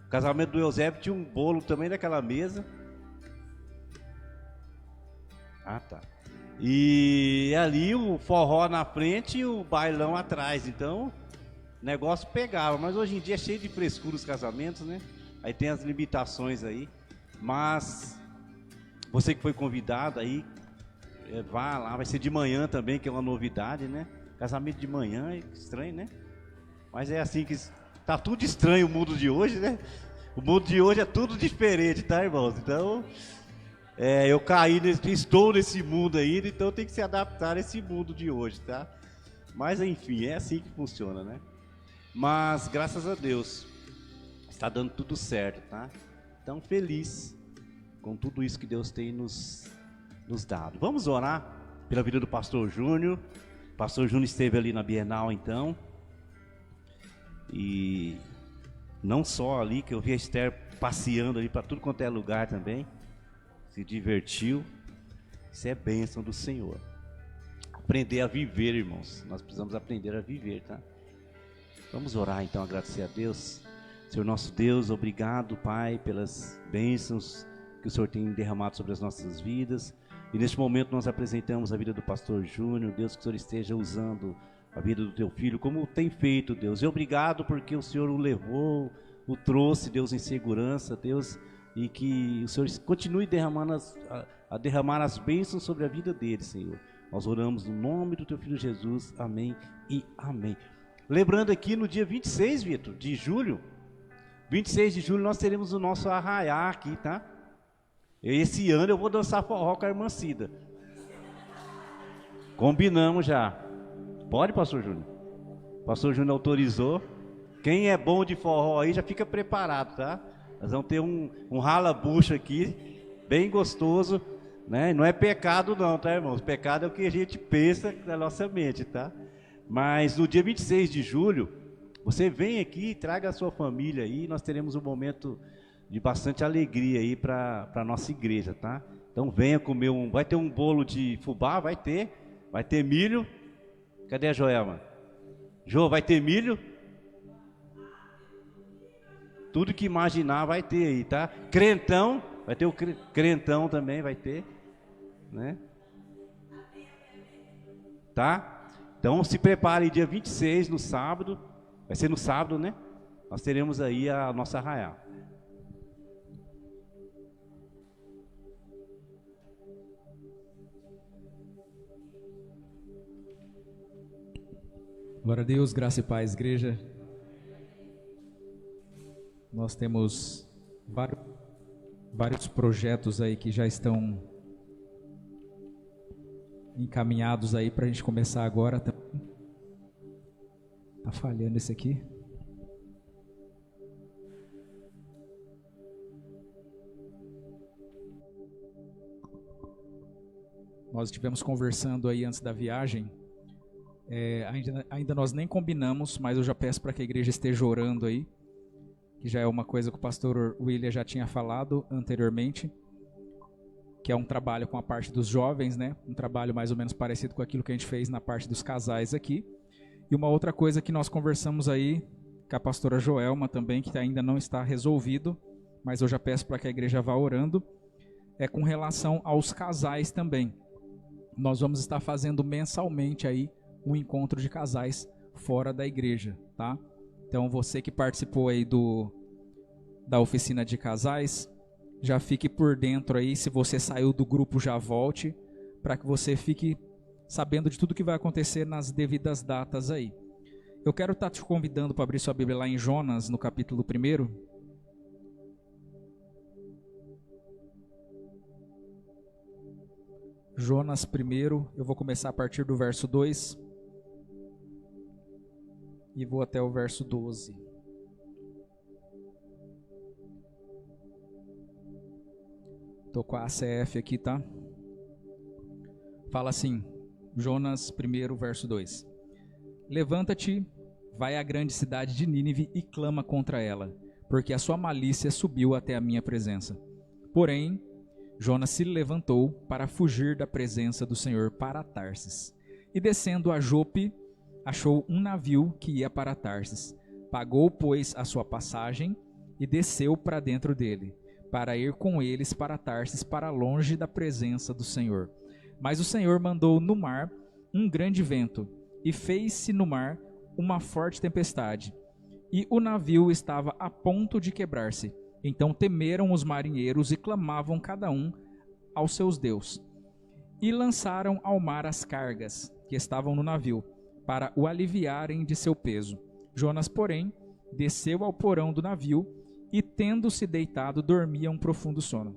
O casamento do Eusébio tinha um bolo também daquela mesa. Ah, tá. E ali o forró na frente e o bailão atrás. Então, o negócio pegava. Mas hoje em dia é cheio de frescura os casamentos, né? Aí tem as limitações aí. Mas você que foi convidado aí, vá lá. Vai ser de manhã também, que é uma novidade, né? Casamento de manhã é estranho, né? Mas é assim que... Tá tudo estranho o mundo de hoje, né? O mundo de hoje é tudo diferente, tá, irmãos? Então... eu estou nesse mundo ainda, então tem que se adaptar a esse mundo de hoje, tá? Mas enfim, é assim que funciona, né? Mas graças a Deus, está dando tudo certo, tá? Então feliz com tudo isso que Deus tem nos dado. Vamos orar pela vida do pastor Júnior. O pastor Júnior esteve ali na Bienal, então. E não só ali, que eu vi a Esther passeando ali para tudo quanto é lugar também. Se divertiu. Isso é bênção do Senhor. aprender a viver, irmãos. Nós precisamos aprender a viver, tá? Vamos orar então, agradecer a Deus. Senhor nosso Deus, obrigado, Pai, pelas bênçãos que o Senhor tem derramado sobre as nossas vidas. E neste momento nós apresentamos a vida do pastor Júnior. Deus, que o Senhor esteja usando a vida do teu filho como tem feito, Deus. E obrigado porque o Senhor o levou, o trouxe, Deus, em segurança, Deus. E que o Senhor continue derramando a derramar as bênçãos sobre a vida dele, Senhor. Nós oramos no nome do teu filho Jesus. Amém e amém. Lembrando aqui no dia 26, Vitor, de julho, 26 de julho nós teremos o nosso arraiá aqui, tá? Esse ano eu vou dançar forró com a irmã Cida. Combinamos já. Pode, pastor Júnior? Pastor Júnior autorizou. Quem é bom de forró aí já fica preparado, tá? Nós vamos ter um rala-bucho aqui, bem gostoso, né? Não é pecado não, tá, irmãos? Pecado é o que a gente pensa na nossa mente, tá? Mas no dia 26 de julho, você vem aqui, traga a sua família aí, nós teremos um momento de bastante alegria aí para a nossa igreja, tá? Então venha comer vai ter um bolo de fubá, vai ter milho. Cadê a Joelma? Jô, vai ter milho? Tudo que imaginar vai ter aí, tá? Crentão, vai ter o crentão também, vai ter, né? Tá? Então se prepare dia 26 no sábado, vai ser no sábado, né? Nós teremos aí a nossa arraiá. Glória a Deus, graça e paz, igreja. Nós temos vários projetos aí que já estão encaminhados aí para a gente começar agora. Tá falhando esse aqui. Nós estivemos conversando aí antes da viagem. Ainda nós nem combinamos, mas eu já peço para que a igreja esteja orando aí, que já é uma coisa que o pastor William já tinha falado anteriormente, que é um trabalho com a parte dos jovens, né? Um trabalho mais ou menos parecido com aquilo que a gente fez na parte dos casais aqui. E uma outra coisa que nós conversamos aí com a pastora Joelma também, que ainda não está resolvido, mas eu já peço para que a igreja vá orando, é com relação aos casais também. Nós vamos estar fazendo mensalmente aí um encontro de casais fora da igreja, tá? Então você que participou aí da oficina de casais, já fique por dentro aí. Se você saiu do grupo, já volte, para que você fique sabendo de tudo que vai acontecer nas devidas datas aí. Eu quero estar te convidando para abrir sua Bíblia lá em Jonas, no capítulo 1. Jonas 1, eu vou começar a partir do verso 2. E vou até o verso 12. Estou com a ACF aqui, tá? Fala assim, Jonas 1, verso 2. Levanta-te, vai à grande cidade de Nínive e clama contra ela, porque a sua malícia subiu até a minha presença. Porém, Jonas se levantou para fugir da presença do Senhor para Tarsis. E descendo a Jope, achou um navio que ia para Tarsis. Pagou, pois, a sua passagem e desceu para dentro dele, para ir com eles para Tarsis, para longe da presença do Senhor. Mas o Senhor mandou no mar um grande vento, e fez-se no mar uma forte tempestade, e o navio estava a ponto de quebrar-se. Então temeram os marinheiros e clamavam cada um aos seus deuses, e lançaram ao mar as cargas que estavam no navio, para o aliviarem de seu peso. Jonas, porém, desceu ao porão do navio, e tendo-se deitado, dormia um profundo sono.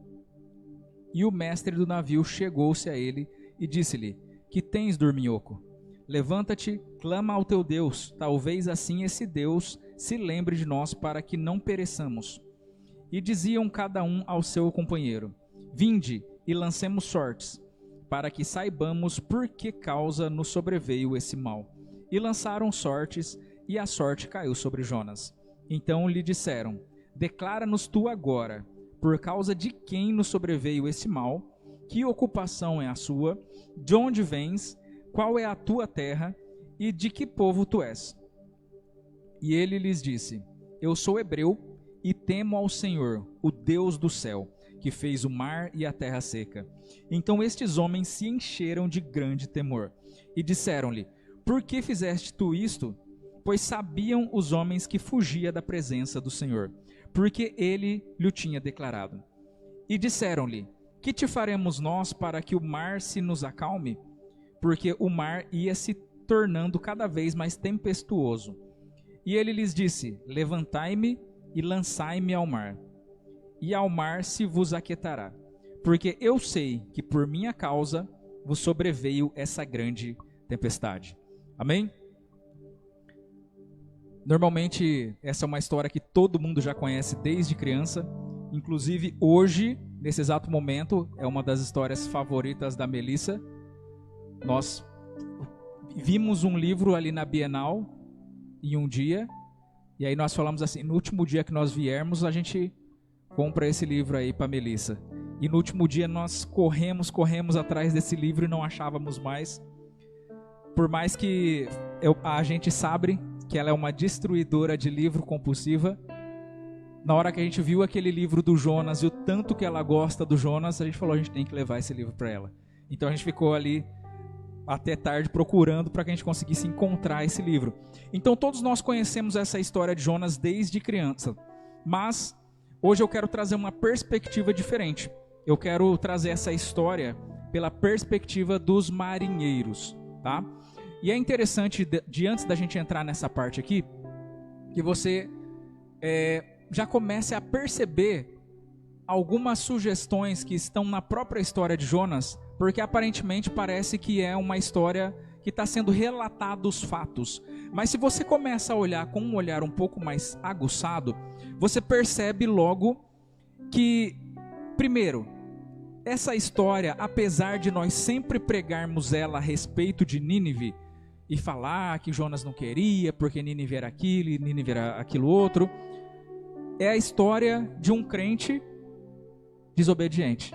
E o mestre do navio chegou-se a ele e disse-lhe: Que tens, dorminhoco? Levanta-te, clama ao teu Deus, talvez assim esse Deus se lembre de nós para que não pereçamos. E diziam cada um ao seu companheiro: Vinde e lancemos sortes, para que saibamos por que causa nos sobreveio esse mal. E lançaram sortes, e a sorte caiu sobre Jonas. Então lhe disseram: Declara-nos tu agora, por causa de quem nos sobreveio esse mal, que ocupação é a sua, de onde vens, qual é a tua terra e de que povo tu és? E ele lhes disse: eu sou hebreu e temo ao Senhor, o Deus do céu, que fez o mar e a terra seca. Então estes homens se encheram de grande temor e disseram-lhe: por que fizeste tu isto? Pois sabiam os homens que fugia da presença do Senhor, porque ele lhe tinha declarado. E disseram-lhe: que te faremos nós para que o mar se nos acalme? Porque o mar ia se tornando cada vez mais tempestuoso. E ele lhes disse: levantai-me e lançai-me ao mar, e ao mar se vos aquietará, porque eu sei que por minha causa vos sobreveio essa grande tempestade. Amém? Normalmente essa é uma história que todo mundo já conhece desde criança, inclusive hoje, nesse exato momento, é uma das histórias favoritas da Melissa. Nós vimos um livro ali na Bienal em um dia, e aí nós falamos assim: no último dia que nós viermos, a gente compra esse livro aí para Melissa. E no último dia nós corremos atrás desse livro e não achávamos mais. Por mais que a gente sabe que ela é uma destruidora de livro compulsiva, na hora que a gente viu aquele livro do Jonas e o tanto que ela gosta do Jonas, a gente falou: a gente tem que levar esse livro para ela. Então a gente ficou ali até tarde procurando para que a gente conseguisse encontrar esse livro. Então todos nós conhecemos essa história de Jonas desde criança, mas hoje eu quero trazer uma perspectiva diferente. Eu quero trazer essa história pela perspectiva dos marinheiros, tá? E é interessante, antes da gente entrar nessa parte aqui, que você já comece a perceber algumas sugestões que estão na própria história de Jonas, porque aparentemente parece que é uma história que está sendo relatada os fatos. Mas se você começa a olhar com um olhar um pouco mais aguçado, você percebe logo que, primeiro, essa história, apesar de nós sempre pregarmos ela a respeito de Nínive, e falar que Jonas não queria, porque Nínive era aquilo e Nínive era aquilo outro, é a história de um crente desobediente.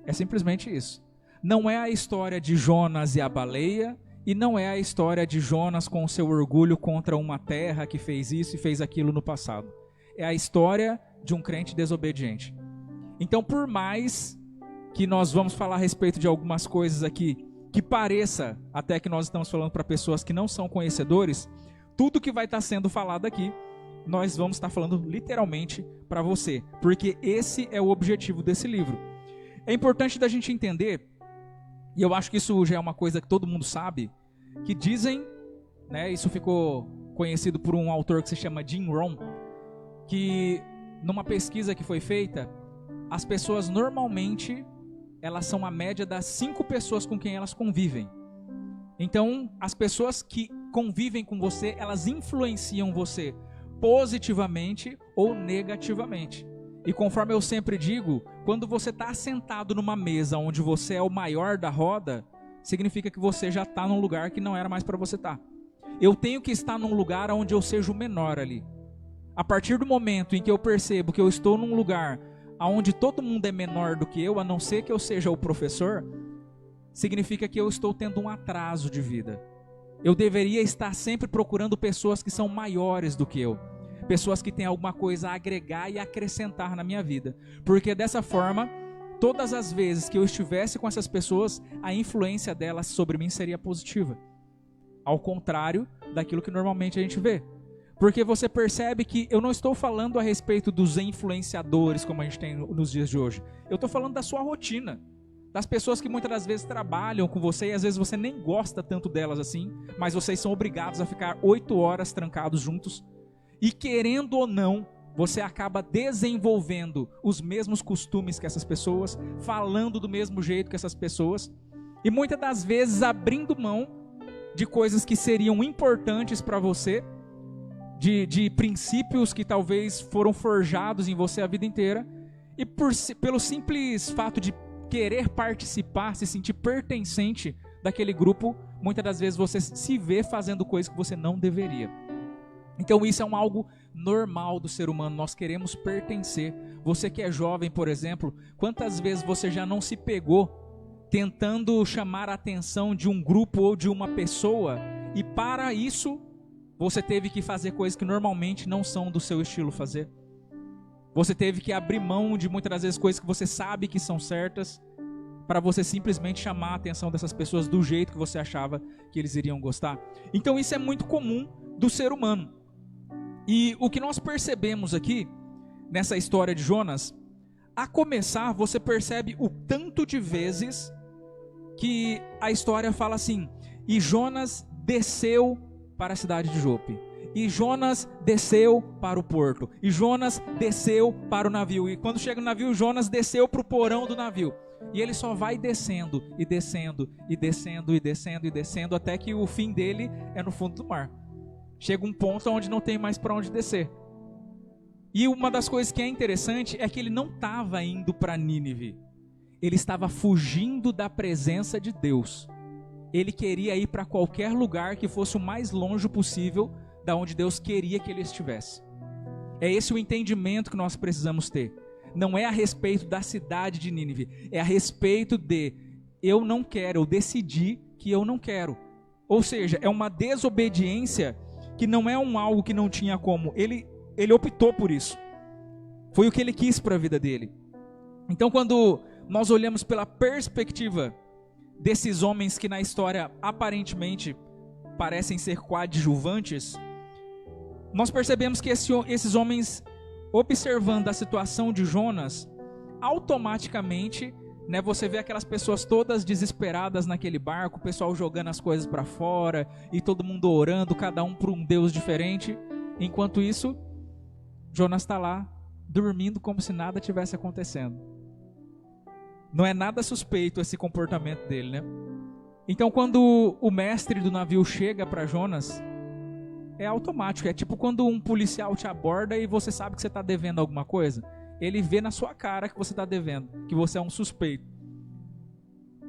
É simplesmente isso. Não é a história de Jonas e a baleia, e não é a história de Jonas com o seu orgulho contra uma terra que fez isso e fez aquilo no passado. É a história de um crente desobediente. Então, por mais que nós vamos falar a respeito de algumas coisas aqui, que pareça até que nós estamos falando para pessoas que não são conhecedores, tudo que vai estar sendo falado aqui, nós vamos estar falando literalmente para você, porque esse é o objetivo desse livro. É importante da gente entender, e eu acho que isso já é uma coisa que todo mundo sabe, que dizem, né, isso ficou conhecido por um autor que se chama Jim Rohn, que numa pesquisa que foi feita, as pessoas normalmente, elas são a média das 5 pessoas com quem elas convivem. Então, as pessoas que convivem com você, elas influenciam você positivamente ou negativamente. E conforme eu sempre digo, quando você está sentado numa mesa onde você é o maior da roda, significa que você já está num lugar que não era mais para você estar. Eu tenho que estar num lugar onde eu seja o menor ali. A partir do momento em que eu percebo que eu estou num lugar onde todo mundo é menor do que eu, a não ser que eu seja o professor, significa que eu estou tendo um atraso de vida. Eu deveria estar sempre procurando pessoas que são maiores do que eu. Pessoas que têm alguma coisa a agregar e acrescentar na minha vida. Porque dessa forma, todas as vezes que eu estivesse com essas pessoas, a influência delas sobre mim seria positiva. Ao contrário daquilo que normalmente a gente vê. Porque você percebe que eu não estou falando a respeito dos influenciadores como a gente tem nos dias de hoje. Eu estou falando da sua rotina. Das pessoas que muitas das vezes trabalham com você e às vezes você nem gosta tanto delas assim, mas vocês são obrigados a ficar 8 horas trancados juntos. E querendo ou não, você acaba desenvolvendo os mesmos costumes que essas pessoas, falando do mesmo jeito que essas pessoas, e muitas das vezes abrindo mão de coisas que seriam importantes para você, de princípios que talvez foram forjados em você a vida inteira, e pelo simples fato de querer participar, se sentir pertencente daquele grupo, muitas das vezes você se vê fazendo coisas que você não deveria. Então isso é algo normal do ser humano, nós queremos pertencer. Você que é jovem, por exemplo, quantas vezes você já não se pegou tentando chamar a atenção de um grupo ou de uma pessoa, e para isso você teve que fazer coisas que normalmente não são do seu estilo fazer. Você teve que abrir mão de muitas das vezes coisas que você sabe que são certas, para você simplesmente chamar a atenção dessas pessoas do jeito que você achava que eles iriam gostar. Então isso é muito comum do ser humano. E o que nós percebemos aqui, nessa história de Jonas, a começar você percebe o tanto de vezes que a história fala assim: e Jonas desceu para a cidade de Jope, e Jonas desceu para o porto, e Jonas desceu para o navio, e quando chega no navio, Jonas desceu para o porão do navio. E ele só vai descendo, e descendo, e descendo, e descendo, e descendo, até que o fim dele é no fundo do mar. Chega um ponto onde não tem mais para onde descer. E uma das coisas que é interessante é que ele não estava indo para Nínive. Ele estava fugindo da presença de Deus. Ele queria ir para qualquer lugar que fosse o mais longe possível da onde Deus queria que ele estivesse. É esse o entendimento que nós precisamos ter. Não é a respeito da cidade de Nínive, é a respeito de eu não quero, eu decidi que eu não quero. Ou seja, é uma desobediência que não é algo que não tinha como. Ele optou por isso. Foi o que ele quis para a vida dele. Então quando nós olhamos pela perspectiva desses homens que na história aparentemente parecem ser coadjuvantes, nós percebemos que esses homens, observando a situação de Jonas, automaticamente, você vê aquelas pessoas todas desesperadas naquele barco, o pessoal jogando as coisas para fora, e todo mundo orando, cada um para um Deus diferente. Enquanto isso, Jonas está lá, dormindo como se nada tivesse acontecendo. Não é nada suspeito esse comportamento dele, né? Então quando o mestre do navio chega para Jonas, é automático, é tipo quando um policial te aborda e você sabe que você está devendo alguma coisa. Ele vê na sua cara que você está devendo, que você é um suspeito.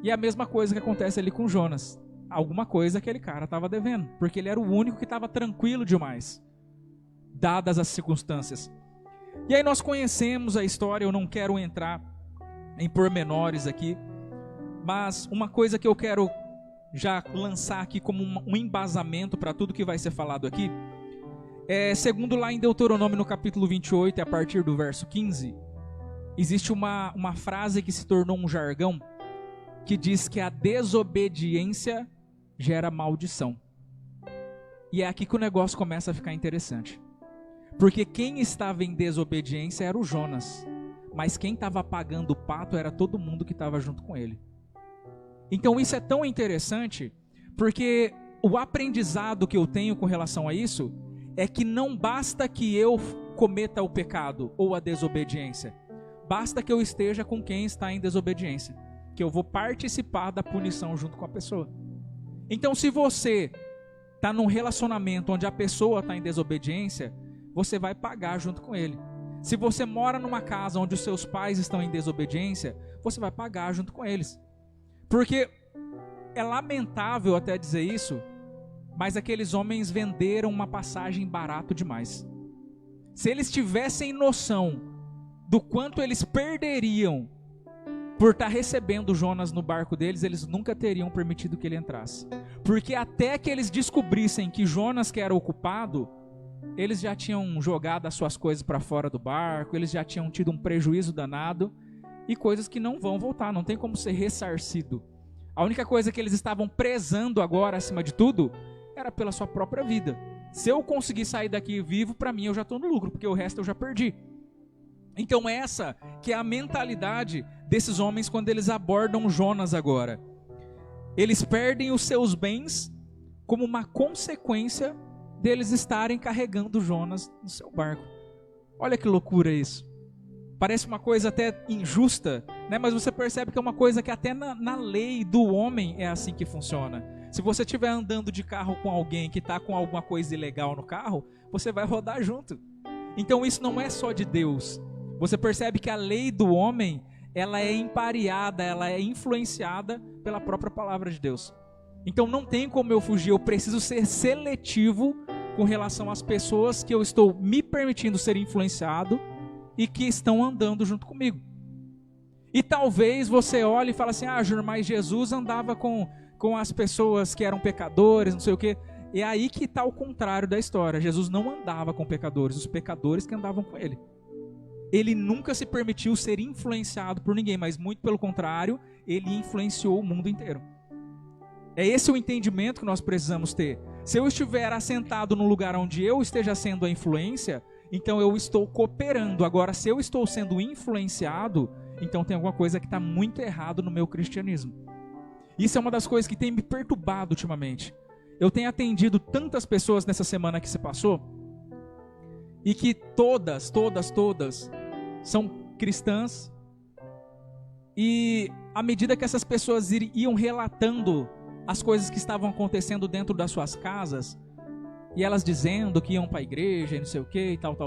E é a mesma coisa que acontece ali com Jonas. Alguma coisa aquele cara estava devendo, porque ele era o único que estava tranquilo demais, dadas as circunstâncias. E aí nós conhecemos a história, eu não quero entrar em pormenores aqui, mas uma coisa que eu quero já lançar aqui como um embasamento para tudo que vai ser falado aqui, segundo lá em Deuteronômio no capítulo 28, a partir do verso 15, existe uma frase que se tornou um jargão, que diz que a desobediência gera maldição. E é aqui que o negócio começa a ficar interessante. Porque quem estava em desobediência era o Jonas, mas quem estava pagando o pato era todo mundo que estava junto com ele. Então isso é tão interessante, porque o aprendizado que eu tenho com relação a isso é que não basta que eu cometa o pecado ou a desobediência, basta que eu esteja com quem está em desobediência, que eu vou participar da punição junto com a pessoa. Então se você está num relacionamento onde a pessoa está em desobediência, você vai pagar junto com ele. Se você mora numa casa onde os seus pais estão em desobediência, você vai pagar junto com eles. Porque é lamentável até dizer isso, mas aqueles homens venderam uma passagem barato demais. Se eles tivessem noção do quanto eles perderiam por estar recebendo Jonas no barco deles, eles nunca teriam permitido que ele entrasse. Porque até que eles descobrissem que Jonas que era o culpado, eles já tinham jogado as suas coisas para fora do barco, eles já tinham tido um prejuízo danado, e coisas que não vão voltar, não tem como ser ressarcido. A única coisa que eles estavam prezando agora, acima de tudo, era pela sua própria vida. Se eu conseguir sair daqui vivo, para mim eu já estou no lucro, porque o resto eu já perdi. Então essa que é a mentalidade desses homens quando eles abordam Jonas agora. Eles perdem os seus bens como uma consequência deles estarem carregando Jonas no seu barco. Olha que loucura isso. Parece uma coisa até injusta, né? Mas você percebe que é uma coisa que até na lei do homem é assim que funciona. Se você estiver andando de carro com alguém que está com alguma coisa ilegal no carro, você vai rodar junto. Então isso não é só de Deus. Você percebe que a lei do homem, ela é empareada, ela é influenciada pela própria palavra de Deus. Então não tem como eu fugir, eu preciso ser seletivo com relação às pessoas que eu estou me permitindo ser influenciado e que estão andando junto comigo. E talvez você olhe e fale assim, Júnior, mas Jesus andava com as pessoas que eram pecadores, não sei o quê. É aí que está o contrário da história. Jesus não andava com pecadores, os pecadores que andavam com ele. Ele nunca se permitiu ser influenciado por ninguém, mas muito pelo contrário, ele influenciou o mundo inteiro. É esse o entendimento que nós precisamos ter. Se eu estiver assentado num lugar onde eu esteja sendo a influência, então eu estou cooperando. Agora, se eu estou sendo influenciado, então tem alguma coisa que está muito errado no meu cristianismo. Isso é uma das coisas que tem me perturbado ultimamente. Eu tenho atendido tantas pessoas nessa semana que se passou, e que todas são cristãs, e à medida que essas pessoas iam relatando as coisas que estavam acontecendo dentro das suas casas, e elas dizendo que iam para a igreja e não sei o que e tal,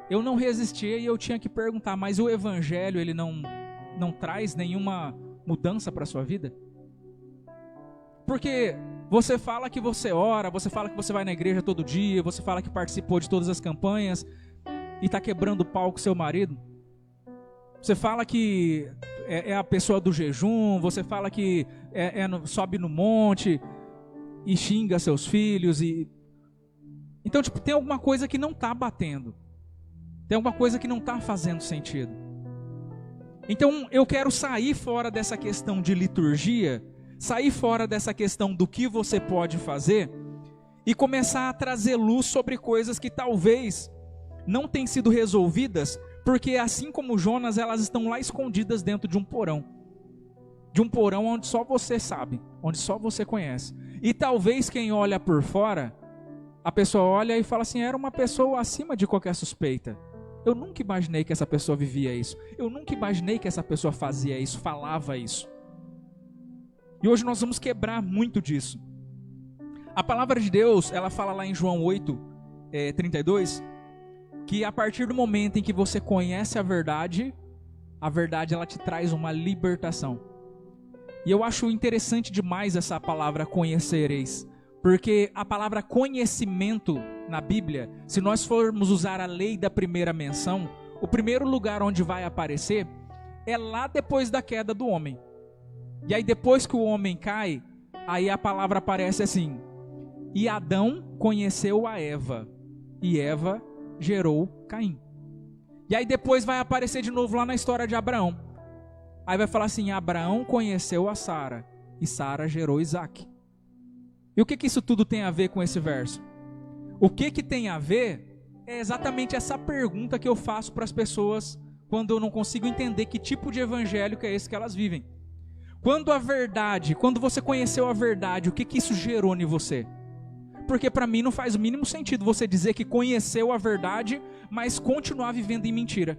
eu não resistia e eu tinha que perguntar, mas o evangelho ele não traz nenhuma mudança para a sua vida? Porque você fala que você ora, você fala que você vai na igreja todo dia, você fala que participou de todas as campanhas e está quebrando o pau com seu marido. Você fala que é a pessoa do jejum, você fala que sobe no monte e xinga seus filhos. Então, tem alguma coisa que não está batendo. Tem alguma coisa que não está fazendo sentido. Então, eu quero sair fora dessa questão de liturgia, sair fora dessa questão do que você pode fazer e começar a trazer luz sobre coisas que talvez não tenham sido resolvidas, porque assim como Jonas, elas estão lá escondidas dentro de um porão. De um porão onde só você sabe, onde só você conhece. E talvez quem olha por fora, a pessoa olha e fala assim, era uma pessoa acima de qualquer suspeita. Eu nunca imaginei que essa pessoa vivia isso. Eu nunca imaginei que essa pessoa fazia isso, falava isso. E hoje nós vamos quebrar muito disso. A palavra de Deus, ela fala lá em João 8, 32, que a partir do momento em que você conhece a verdade ela te traz uma libertação. E eu acho interessante demais essa palavra conhecereis, porque a palavra conhecimento na Bíblia, se nós formos usar a lei da primeira menção, o primeiro lugar onde vai aparecer é lá depois da queda do homem. E aí depois que o homem cai, aí a palavra aparece assim, e Adão conheceu a Eva, e Eva gerou Caim. E aí depois vai aparecer de novo lá na história de Abraão. Aí vai falar assim, Abraão conheceu a Sara, e Sara gerou Isaac. E o que isso tudo tem a ver com esse verso? O que tem a ver é exatamente essa pergunta que eu faço para as pessoas quando eu não consigo entender que tipo de evangelho que é esse que elas vivem. Quando você conheceu a verdade, o que isso gerou em você? Porque para mim não faz o mínimo sentido você dizer que conheceu a verdade, mas continuar vivendo em mentira.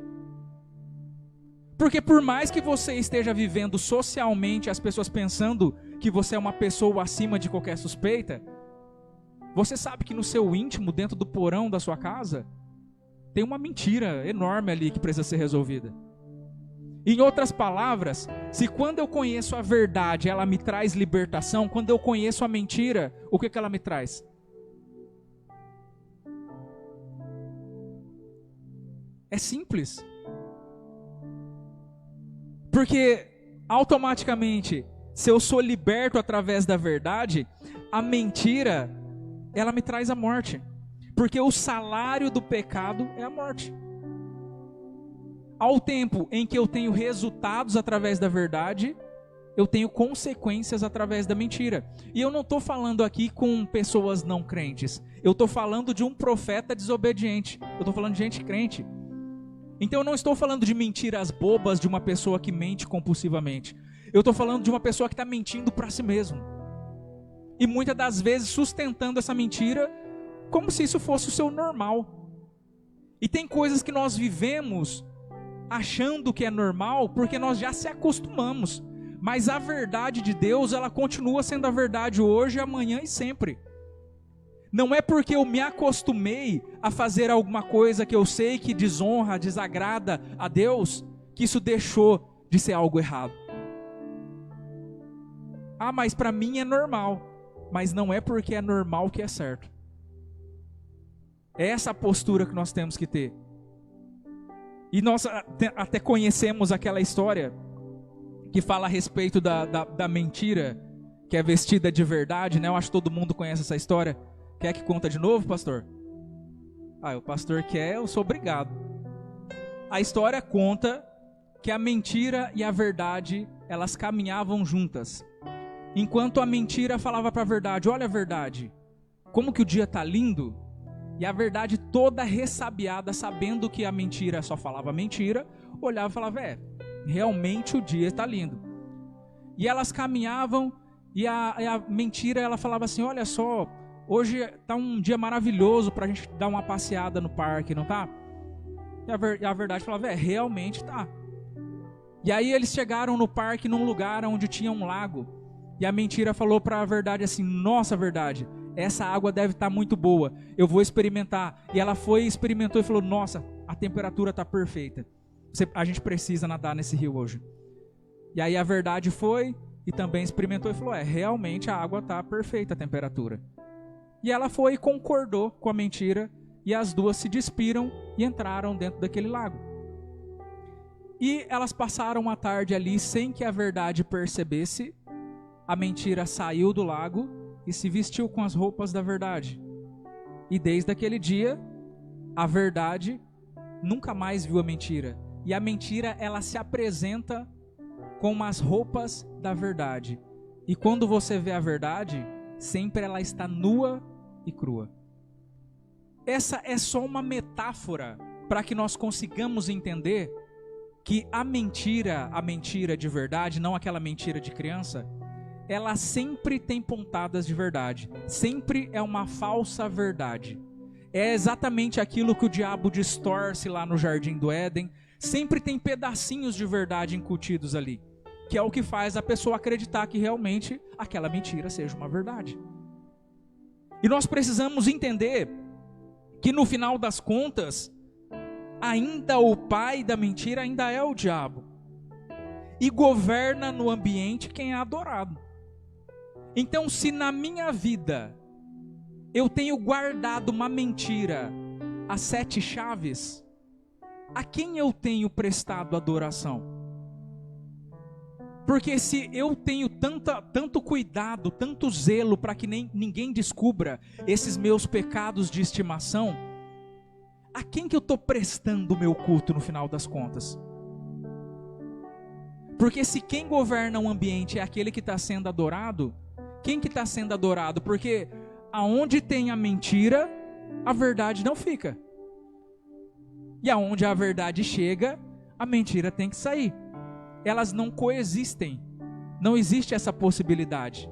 Porque por mais que você esteja vivendo socialmente, as pessoas pensando que você é uma pessoa acima de qualquer suspeita, você sabe que no seu íntimo, dentro do porão da sua casa, tem uma mentira enorme ali que precisa ser resolvida. Em outras palavras, se quando eu conheço a verdade, ela me traz libertação, quando eu conheço a mentira, o que ela me traz? É simples. Porque automaticamente, se eu sou liberto através da verdade, a mentira, ela me traz a morte. Porque o salário do pecado é a morte. Ao tempo em que eu tenho resultados através da verdade, eu tenho consequências através da mentira. E eu não estou falando aqui com pessoas não crentes. Eu estou falando de um profeta desobediente. Eu estou falando de gente crente. Então eu não estou falando de mentiras bobas de uma pessoa que mente compulsivamente. Eu estou falando de uma pessoa que está mentindo para si mesmo. E muitas das vezes sustentando essa mentira como se isso fosse o seu normal. E tem coisas que nós vivemos achando que é normal porque nós já se acostumamos. Mas a verdade de Deus, ela continua sendo a verdade hoje, amanhã e sempre. Não é porque eu me acostumei a fazer alguma coisa que eu sei que desonra, desagrada a Deus, que isso deixou de ser algo errado. Ah, mas para mim é normal. Mas não é porque é normal que é certo. É essa a postura que nós temos que ter. E nós até conhecemos aquela história que fala a respeito da mentira que é vestida de verdade, né? Eu acho que todo mundo conhece essa história. Quer que conta de novo, pastor? Ah, o pastor quer, eu sou obrigado. A história conta que a mentira e a verdade, elas caminhavam juntas. Enquanto a mentira falava para a verdade, olha a verdade, como que o dia tá lindo? E a verdade toda ressabiada, sabendo que a mentira só falava mentira, olhava e falava, realmente o dia está lindo. E elas caminhavam e a mentira, ela falava assim, olha só, hoje está um dia maravilhoso para a gente dar uma passeada no parque, não tá? E a verdade falava, realmente tá. E aí eles chegaram no parque, num lugar onde tinha um lago. E a mentira falou para a verdade assim, nossa, verdade, essa água deve estar muito boa, eu vou experimentar. E ela foi, experimentou e falou, nossa, a temperatura está perfeita. A gente precisa nadar nesse rio hoje. E aí a verdade foi e também experimentou e falou, realmente a água está perfeita a temperatura. E ela foi e concordou com a mentira e as duas se despiram e entraram dentro daquele lago. E elas passaram a tarde ali sem que a verdade percebesse. A mentira saiu do lago e se vestiu com as roupas da verdade. E desde aquele dia, a verdade nunca mais viu a mentira. E a mentira, ela se apresenta com as roupas da verdade. E quando você vê a verdade, sempre ela está nua e crua. Essa é só uma metáfora para que nós consigamos entender que a mentira de verdade, não aquela mentira de criança, ela sempre tem pontadas de verdade. Sempre é uma falsa verdade. É exatamente aquilo que o diabo distorce lá no Jardim do Éden. Sempre tem pedacinhos de verdade incutidos ali, que é o que faz a pessoa acreditar que realmente aquela mentira seja uma verdade. E nós precisamos entender que no final das contas, ainda o pai da mentira ainda é o diabo. E governa no ambiente quem é adorado. Então, se na minha vida eu tenho guardado uma mentira, as 7 chaves, a quem eu tenho prestado adoração? Porque se eu tenho tanto cuidado, tanto zelo para que ninguém descubra esses meus pecados de estimação, a quem que eu estou prestando o meu culto no final das contas? Porque se quem governa o ambiente é aquele que está sendo adorado, quem que está sendo adorado? Porque aonde tem a mentira, a verdade não fica. E aonde a verdade chega, a mentira tem que sair. Elas não coexistem. Não existe essa possibilidade.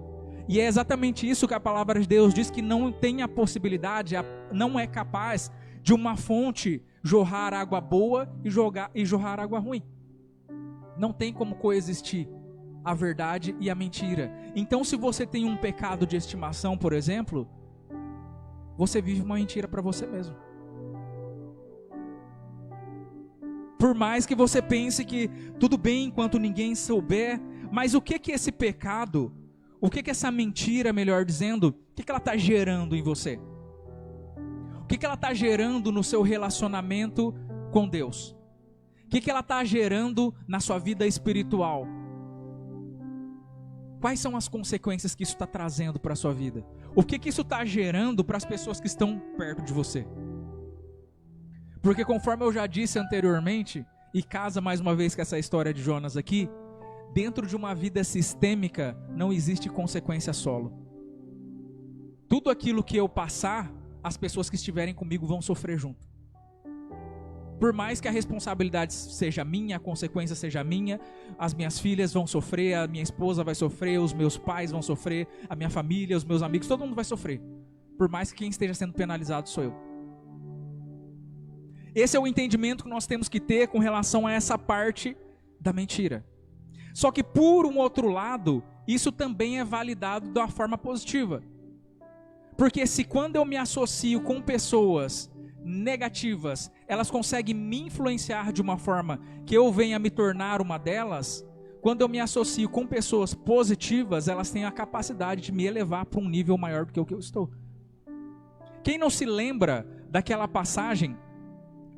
E é exatamente isso que a palavra de Deus diz, que não tem a possibilidade, não é capaz de uma fonte jorrar água boa e jorrar água ruim. Não tem como coexistir a verdade e a mentira. Então, se você tem um pecado de estimação, por exemplo, você vive uma mentira para você mesmo. Por mais que você pense que tudo bem enquanto ninguém souber, mas o que esse pecado, o que essa mentira, melhor dizendo, o que ela está gerando em você? O que ela está gerando no seu relacionamento com Deus? O que ela está gerando na sua vida espiritual? Quais são as consequências que isso está trazendo para a sua vida? O que isso está gerando para as pessoas que estão perto de você? Porque conforme eu já disse anteriormente, e casa mais uma vez com essa história de Jonas aqui, dentro de uma vida sistêmica não existe consequência solo. Tudo aquilo que eu passar, as pessoas que estiverem comigo vão sofrer junto. Por mais que a responsabilidade seja minha, a consequência seja minha, as minhas filhas vão sofrer, a minha esposa vai sofrer, os meus pais vão sofrer, a minha família, os meus amigos, todo mundo vai sofrer. Por mais que quem esteja sendo penalizado sou eu. Esse é o entendimento que nós temos que ter com relação a essa parte da mentira. Só que por um outro lado, isso também é validado da forma positiva. Porque se quando eu me associo com pessoas negativas, elas conseguem me influenciar de uma forma que eu venha me tornar uma delas, quando eu me associo com pessoas positivas, elas têm a capacidade de me elevar para um nível maior do que o que eu estou. Quem não se lembra daquela passagem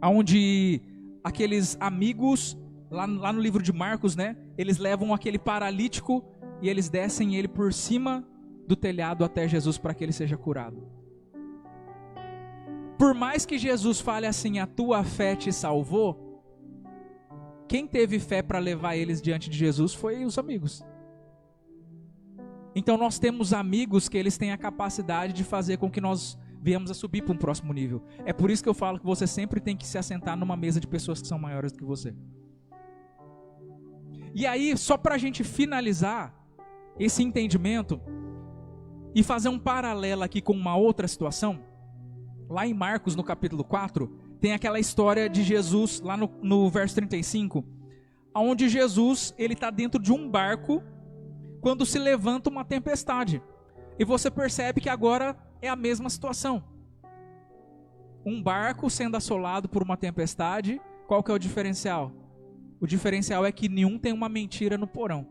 onde aqueles amigos, lá no livro de Marcos, né? Eles levam aquele paralítico e eles descem ele por cima do telhado até Jesus para que ele seja curado. Por mais que Jesus fale assim, a tua fé te salvou, quem teve fé para levar eles diante de Jesus foi os amigos. Então nós temos amigos que eles têm a capacidade de fazer com que nós venhamos a subir para um próximo nível. É por isso que eu falo que você sempre tem que se assentar numa mesa de pessoas que são maiores do que você. E aí, só para a gente finalizar esse entendimento e fazer um paralelo aqui com uma outra situação, lá em Marcos, no capítulo 4, tem aquela história de Jesus, lá no verso 35, onde Jesus está dentro de um barco quando se levanta uma tempestade. E você percebe que agora é a mesma situação. Um barco sendo assolado por uma tempestade, qual que é o diferencial? O diferencial é que nenhum tem uma mentira no porão.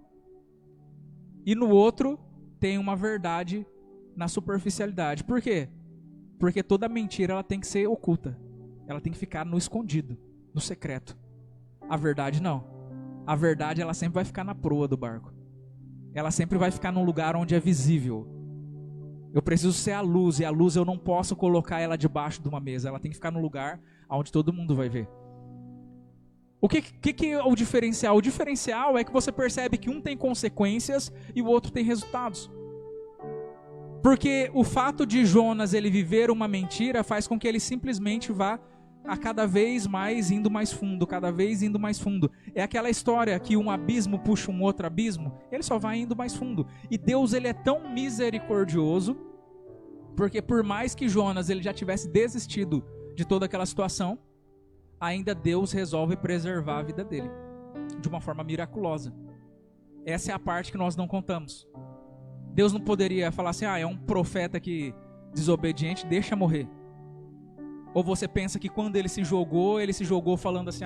E no outro tem uma verdade na superficialidade. Por quê? Porque toda mentira ela tem que ser oculta. Ela tem que ficar no escondido, no secreto. A verdade não. A verdade ela sempre vai ficar na proa do barco. Ela sempre vai ficar num lugar onde é visível. Eu preciso ser a luz, e a luz eu não posso colocar ela debaixo de uma mesa. Ela tem que ficar num lugar onde todo mundo vai ver. O que é o diferencial? O diferencial é que você percebe que um tem consequências e o outro tem resultados. Porque o fato de Jonas ele viver uma mentira faz com que ele simplesmente vá a cada vez mais indo mais fundo, cada vez indo mais fundo. É aquela história que um abismo puxa um outro abismo, ele só vai indo mais fundo. E Deus ele é tão misericordioso, porque por mais que Jonas ele já tivesse desistido de toda aquela situação, ainda Deus resolve preservar a vida dele, de uma forma miraculosa. Essa é a parte que nós não contamos. Deus não poderia falar assim, é um profeta que desobediente, deixa morrer. Ou você pensa que quando ele se jogou falando assim,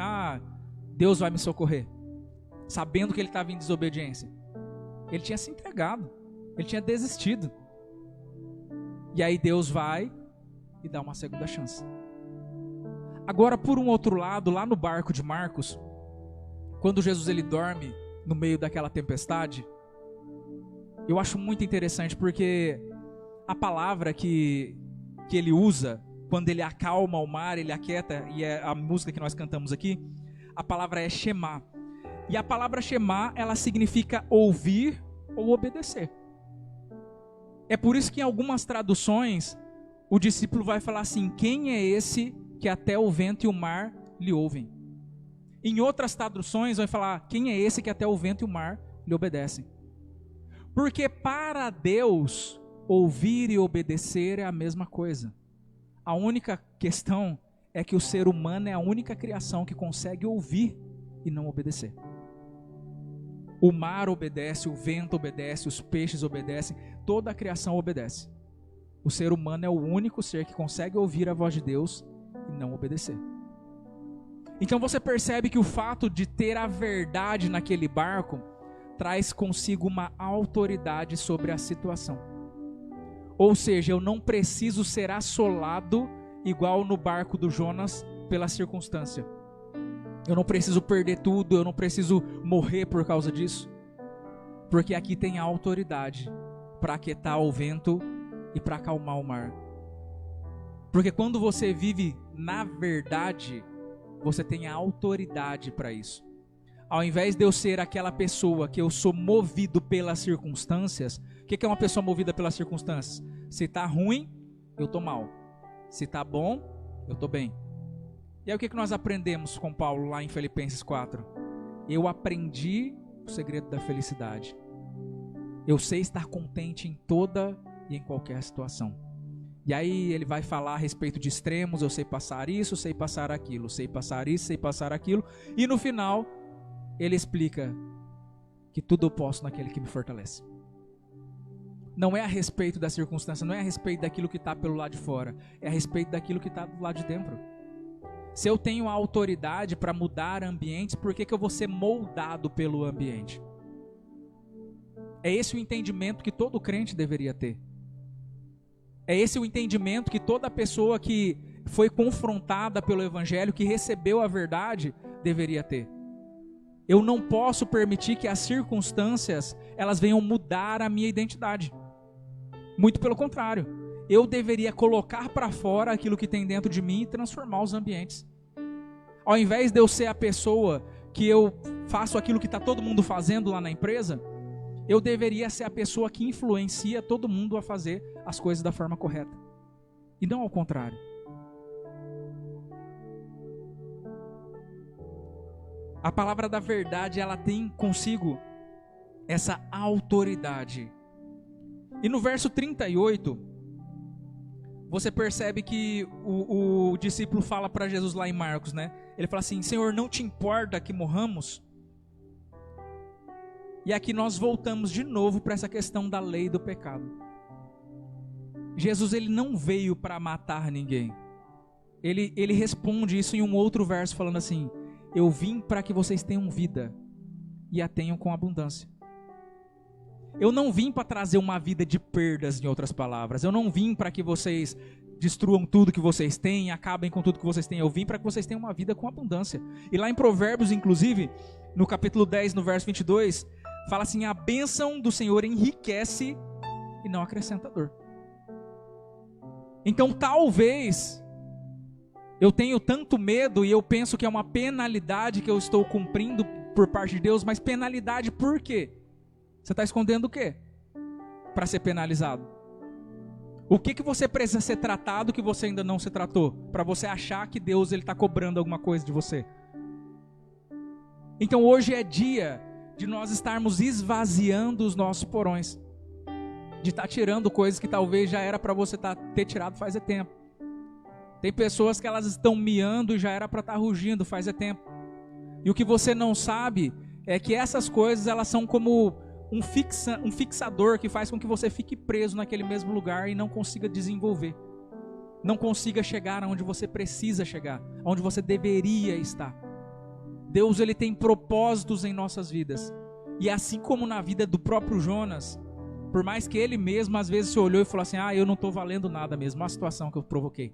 Deus vai me socorrer, sabendo que ele estava em desobediência. Ele tinha se entregado, ele tinha desistido. E aí Deus vai e dá uma segunda chance. Agora, por um outro lado, lá no barco de Marcos, quando Jesus ele dorme no meio daquela tempestade, eu acho muito interessante, porque a palavra que ele usa, quando ele acalma o mar, ele aquieta, e é a música que nós cantamos aqui, a palavra é Shema. E a palavra Shema, ela significa ouvir ou obedecer. É por isso que em algumas traduções, o discípulo vai falar assim, quem é esse que até o vento e o mar lhe ouvem? Em outras traduções vai falar, quem é esse que até o vento e o mar lhe obedecem? Porque para Deus, ouvir e obedecer é a mesma coisa. A única questão é que o ser humano é a única criação que consegue ouvir e não obedecer. O mar obedece, o vento obedece, os peixes obedecem, toda a criação obedece. O ser humano é o único ser que consegue ouvir a voz de Deus e não obedecer. Então você percebe que o fato de ter a verdade naquele barco traz consigo uma autoridade sobre a situação. Ou seja, eu não preciso ser assolado igual no barco do Jonas pela circunstância. Eu não preciso perder tudo, eu não preciso morrer por causa disso. Porque aqui tem a autoridade para aquietar o vento e para acalmar o mar. Porque quando você vive na verdade, você tem a autoridade para isso. Ao invés de eu ser aquela pessoa que eu sou movido pelas circunstâncias, o que é uma pessoa movida pelas circunstâncias? Se está ruim, eu estou mal. Se está bom, eu estou bem. E aí o que nós aprendemos com Paulo lá em Filipenses 4? Eu aprendi o segredo da felicidade. Eu sei estar contente em toda e em qualquer situação. E aí ele vai falar a respeito de extremos, eu sei passar isso, sei passar aquilo, sei passar isso, sei passar aquilo. E no final, ele explica que tudo eu posso naquele que me fortalece. Não é a respeito da circunstância, não é a respeito daquilo que está pelo lado de fora, é a respeito daquilo que está do lado de dentro. Se eu tenho a autoridade para mudar ambientes, por que eu vou ser moldado pelo ambiente? É esse o entendimento que todo crente deveria ter. É esse o entendimento que toda pessoa que foi confrontada pelo Evangelho, que recebeu a verdade, deveria ter. Eu não posso permitir que as circunstâncias, elas venham mudar a minha identidade. Muito pelo contrário. Eu deveria colocar para fora aquilo que tem dentro de mim e transformar os ambientes. Ao invés de eu ser a pessoa que eu faço aquilo que está todo mundo fazendo lá na empresa, eu deveria ser a pessoa que influencia todo mundo a fazer as coisas da forma correta. E não ao contrário. A palavra da verdade, ela tem consigo essa autoridade. E no verso 38, você percebe que o discípulo fala para Jesus lá em Marcos, né? Ele fala assim: Senhor, não te importa que morramos? E aqui nós voltamos de novo para essa questão da lei do pecado. Jesus, ele não veio para matar ninguém. Ele responde isso em um outro verso falando assim: eu vim para que vocês tenham vida e a tenham com abundância. Eu não vim para trazer uma vida de perdas, em outras palavras. Eu não vim para que vocês destruam tudo que vocês têm, acabem com tudo que vocês têm. Eu vim para que vocês tenham uma vida com abundância. E lá em Provérbios, inclusive, no capítulo 10, no verso 22, fala assim: a bênção do Senhor enriquece e não acrescenta dor. Então talvez eu tenho tanto medo e eu penso que é uma penalidade que eu estou cumprindo por parte de Deus, mas penalidade por quê? Você está escondendo o quê? Para ser penalizado. O que você precisa ser tratado que você ainda não se tratou? Para você achar que Deus está cobrando alguma coisa de você. Então hoje é dia de nós estarmos esvaziando os nossos porões. De estar tirando coisas que talvez já era para você ter tirado faz tempo. Tem pessoas que elas estão miando e já era para estar rugindo faz tempo. E o que você não sabe é que essas coisas, elas são como um fixador que faz com que você fique preso naquele mesmo lugar e não consiga desenvolver. Não consiga chegar aonde você precisa chegar, aonde você deveria estar. Deus, ele tem propósitos em nossas vidas. E assim como na vida do próprio Jonas, por mais que ele mesmo às vezes se olhou e falou assim: eu não estou valendo nada mesmo, a situação que eu provoquei.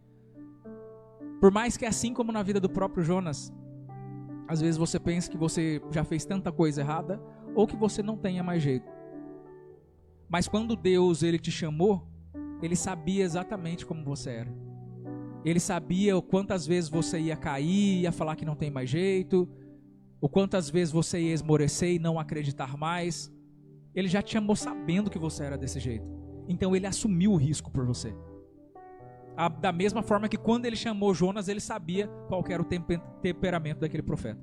Por mais que assim como na vida do próprio Jonas, às vezes você pensa que você já fez tanta coisa errada, ou que você não tenha mais jeito. Mas quando Deus, ele te chamou, ele sabia exatamente como você era. Ele sabia o quantas vezes você ia cair, ia falar que não tem mais jeito, o quantas vezes você ia esmorecer e não acreditar mais. Ele já te chamou sabendo que você era desse jeito. Então ele assumiu o risco por você. Da mesma forma que quando ele chamou Jonas, ele sabia qual era o temperamento daquele profeta.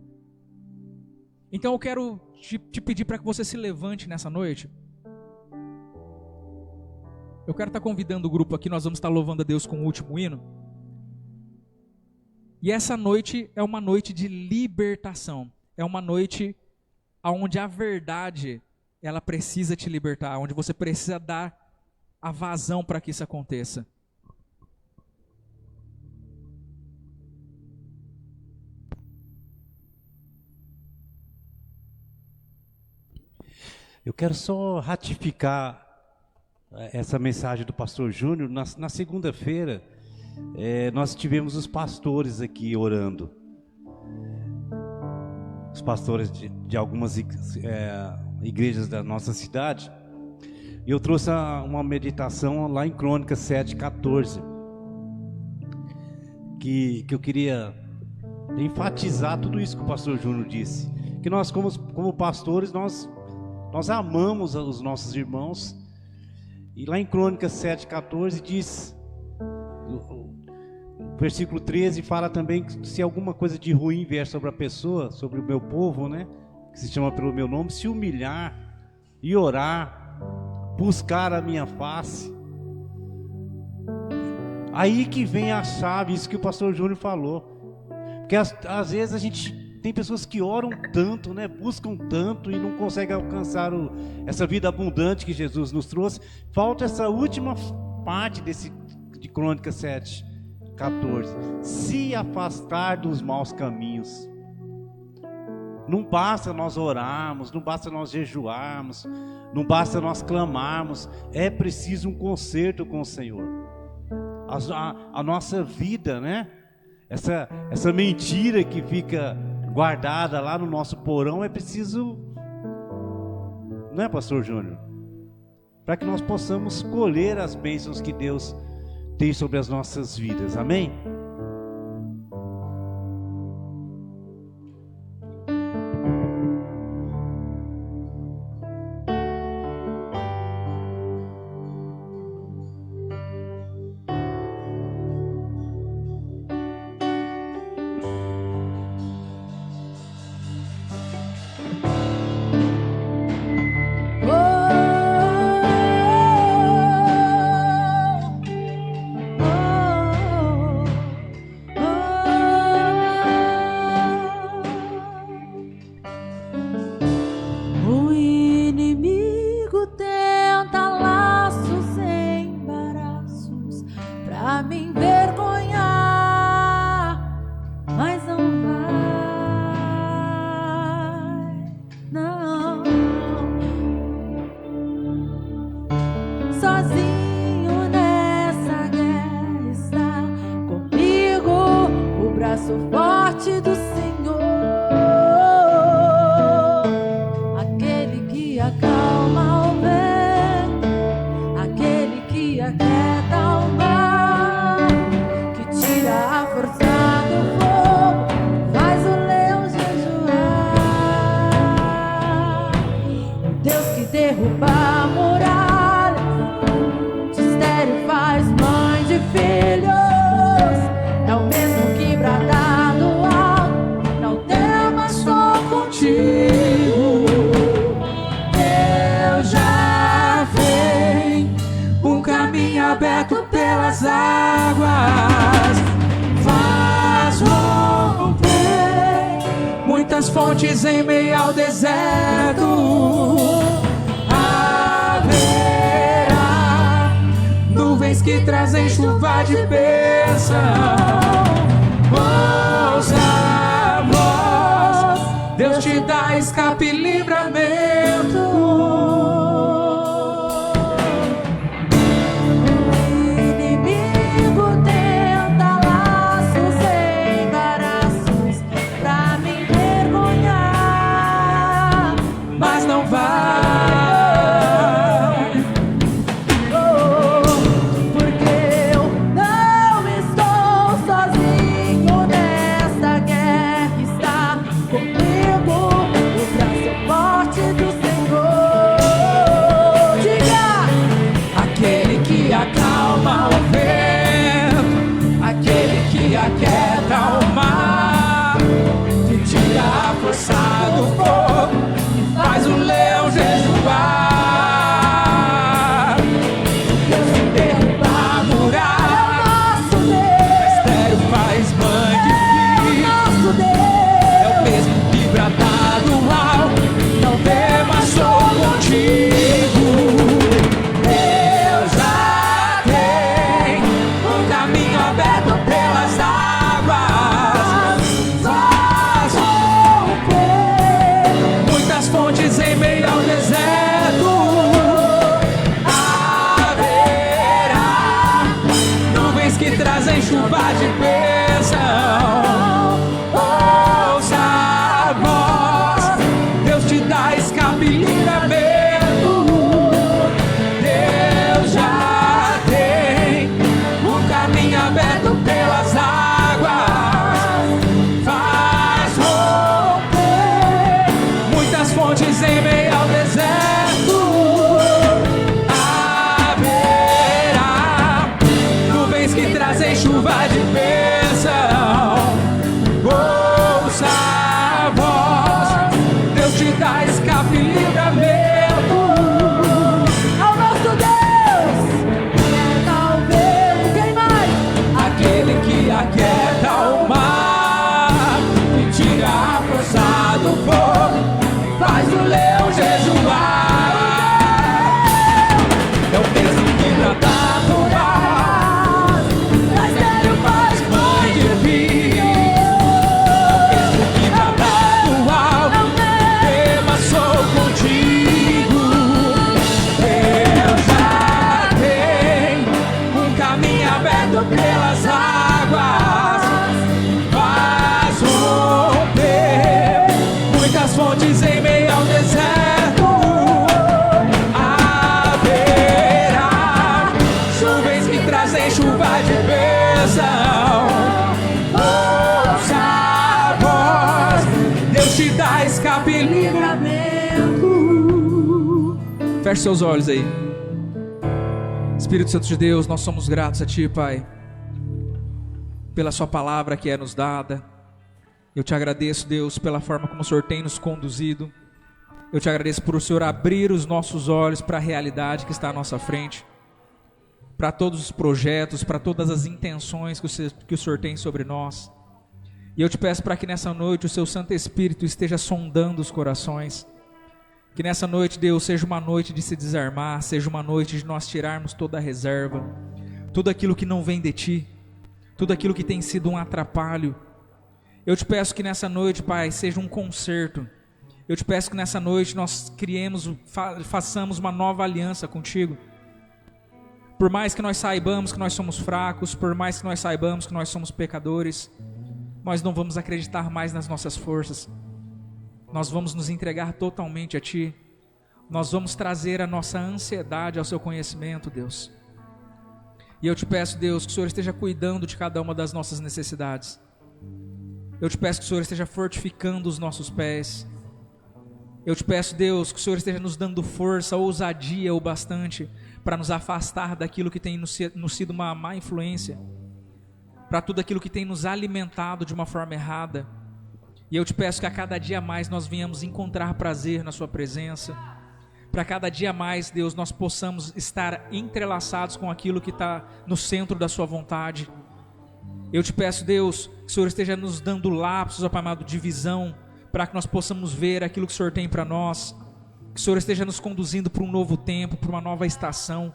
Então eu quero te pedir para que você se levante nessa noite. Eu quero estar convidando o grupo aqui, nós vamos estar louvando a Deus com o último hino. E essa noite é uma noite de libertação. É uma noite onde a verdade, ela precisa te libertar, onde você precisa dar a vazão para que isso aconteça. Eu quero só ratificar essa mensagem do pastor Júnior. Na segunda-feira, nós tivemos os pastores aqui orando. Os pastores de algumas igrejas da nossa cidade. E eu trouxe uma meditação lá em Crônicas 7:14. Que eu queria enfatizar tudo isso que o pastor Júnior disse. Que nós, como pastores, nós amamos os nossos irmãos. E lá em Crônicas 7:14 diz, o versículo 13 fala também que se alguma coisa de ruim vier sobre a pessoa, sobre o meu povo, né, que se chama pelo meu nome, se humilhar e orar, buscar a minha face. Aí que vem a chave, isso que o pastor Júnior falou. Porque às vezes a gente tem pessoas que oram tanto, né, buscam tanto e não conseguem alcançar essa vida abundante que Jesus nos trouxe. Falta essa última parte de Crônicas 7:14. Se afastar dos maus caminhos. Não basta nós orarmos, não basta nós jejuarmos, não basta nós clamarmos. É preciso um conserto com o Senhor. a nossa vida, né? Essa mentira que fica guardada lá no nosso porão é preciso, não é, pastor Júnior? Para que nós possamos colher as bênçãos que Deus tem sobre as nossas vidas, amém? Fontes em meio ao deserto, haverá nuvens que trazem chuva de bênção. Ouça a voz, Deus te dá escape e livramento. É o mesmo que brada por ar, mas ele faz aberto pelas águas, faz romper muitas fontes em meio ao deserto. Haverá nuvens que trazem chuva de bênção. Ouça a voz, Deus te dá escape e livramento. Feche seus olhos aí. Espírito Santo de Deus, nós somos gratos a Ti, Pai, pela Sua palavra que é nos dada. Eu te agradeço, Deus, pela forma como o Senhor tem nos conduzido. Eu te agradeço por o Senhor abrir os nossos olhos para a realidade que está à nossa frente, para todos os projetos, para todas as intenções que o Senhor tem sobre nós. E eu te peço para que nessa noite o Seu Santo Espírito esteja sondando os corações. Que nessa noite, Deus, seja uma noite de se desarmar, seja uma noite de nós tirarmos toda a reserva, tudo aquilo que não vem de Ti, tudo aquilo que tem sido um atrapalho. Eu te peço que nessa noite, Pai, seja um concerto. Eu te peço que nessa noite nós façamos uma nova aliança contigo. Por mais que nós saibamos que nós somos fracos, por mais que nós saibamos que nós somos pecadores, nós não vamos acreditar mais nas nossas forças. Nós vamos nos entregar totalmente a Ti. Nós vamos trazer a nossa ansiedade ao Seu conhecimento, Deus. E eu te peço, Deus, que o Senhor esteja cuidando de cada uma das nossas necessidades. Eu te peço que o Senhor esteja fortificando os nossos pés. Eu te peço, Deus, que o Senhor esteja nos dando força, ousadia o bastante para nos afastar daquilo que tem nos sido uma má influência, para tudo aquilo que tem nos alimentado de uma forma errada. E eu te peço que a cada dia mais nós venhamos encontrar prazer na Sua presença, para cada dia mais, Deus, nós possamos estar entrelaçados com aquilo que está no centro da Sua vontade. Eu te peço, Deus, que o Senhor esteja nos dando lapsos, ó Pai amado, de visão, para que nós possamos ver aquilo que o Senhor tem para nós. Que o Senhor esteja nos conduzindo para um novo tempo, para uma nova estação.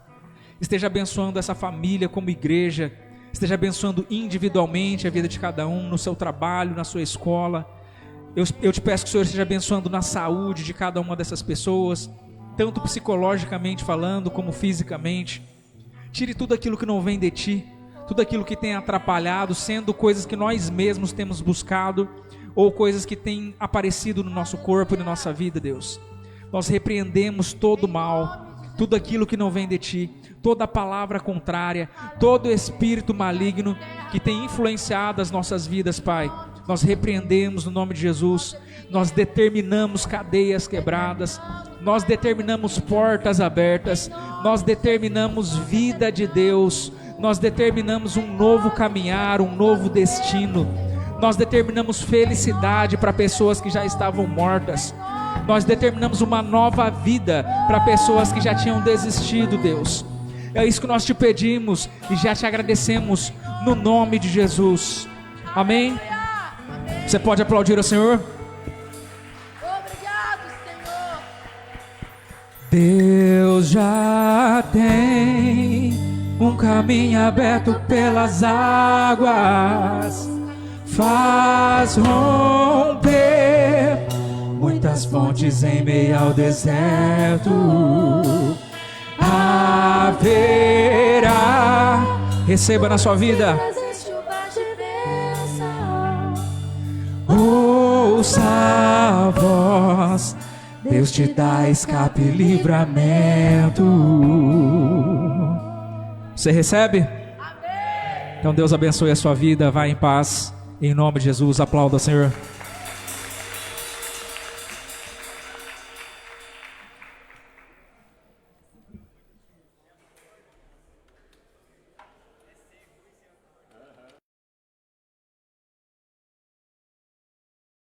Esteja abençoando essa família como igreja, esteja abençoando individualmente a vida de cada um, no seu trabalho, na sua escola. Eu te peço que o Senhor esteja abençoando na saúde de cada uma dessas pessoas, tanto psicologicamente falando, como fisicamente. Tire tudo aquilo que não vem de Ti, tudo aquilo que tem atrapalhado, sendo coisas que nós mesmos temos buscado, ou coisas que têm aparecido no nosso corpo e na nossa vida, Deus. Nós repreendemos todo o mal, tudo aquilo que não vem de Ti, toda palavra contrária, todo espírito maligno que tem influenciado as nossas vidas, Pai. Nós repreendemos no nome de Jesus. Nós determinamos cadeias quebradas, nós determinamos portas abertas, nós determinamos vida de Deus, nós determinamos um novo caminhar, um novo destino, nós determinamos felicidade para pessoas que já estavam mortas, nós determinamos uma nova vida para pessoas que já tinham desistido, Deus. É isso que nós te pedimos e já te agradecemos no nome de Jesus. Amém? Você pode aplaudir ao Senhor? Obrigado, Senhor. Deus já tem um caminho aberto pelas águas, faz romper muitas fontes em meio ao deserto. Haverá, receba na sua vida. Ouça a voz, Deus te dá escape e livramento. Você recebe? Amém. Então Deus abençoe a sua vida, vá em paz, em nome de Jesus. Aplauda, Senhor.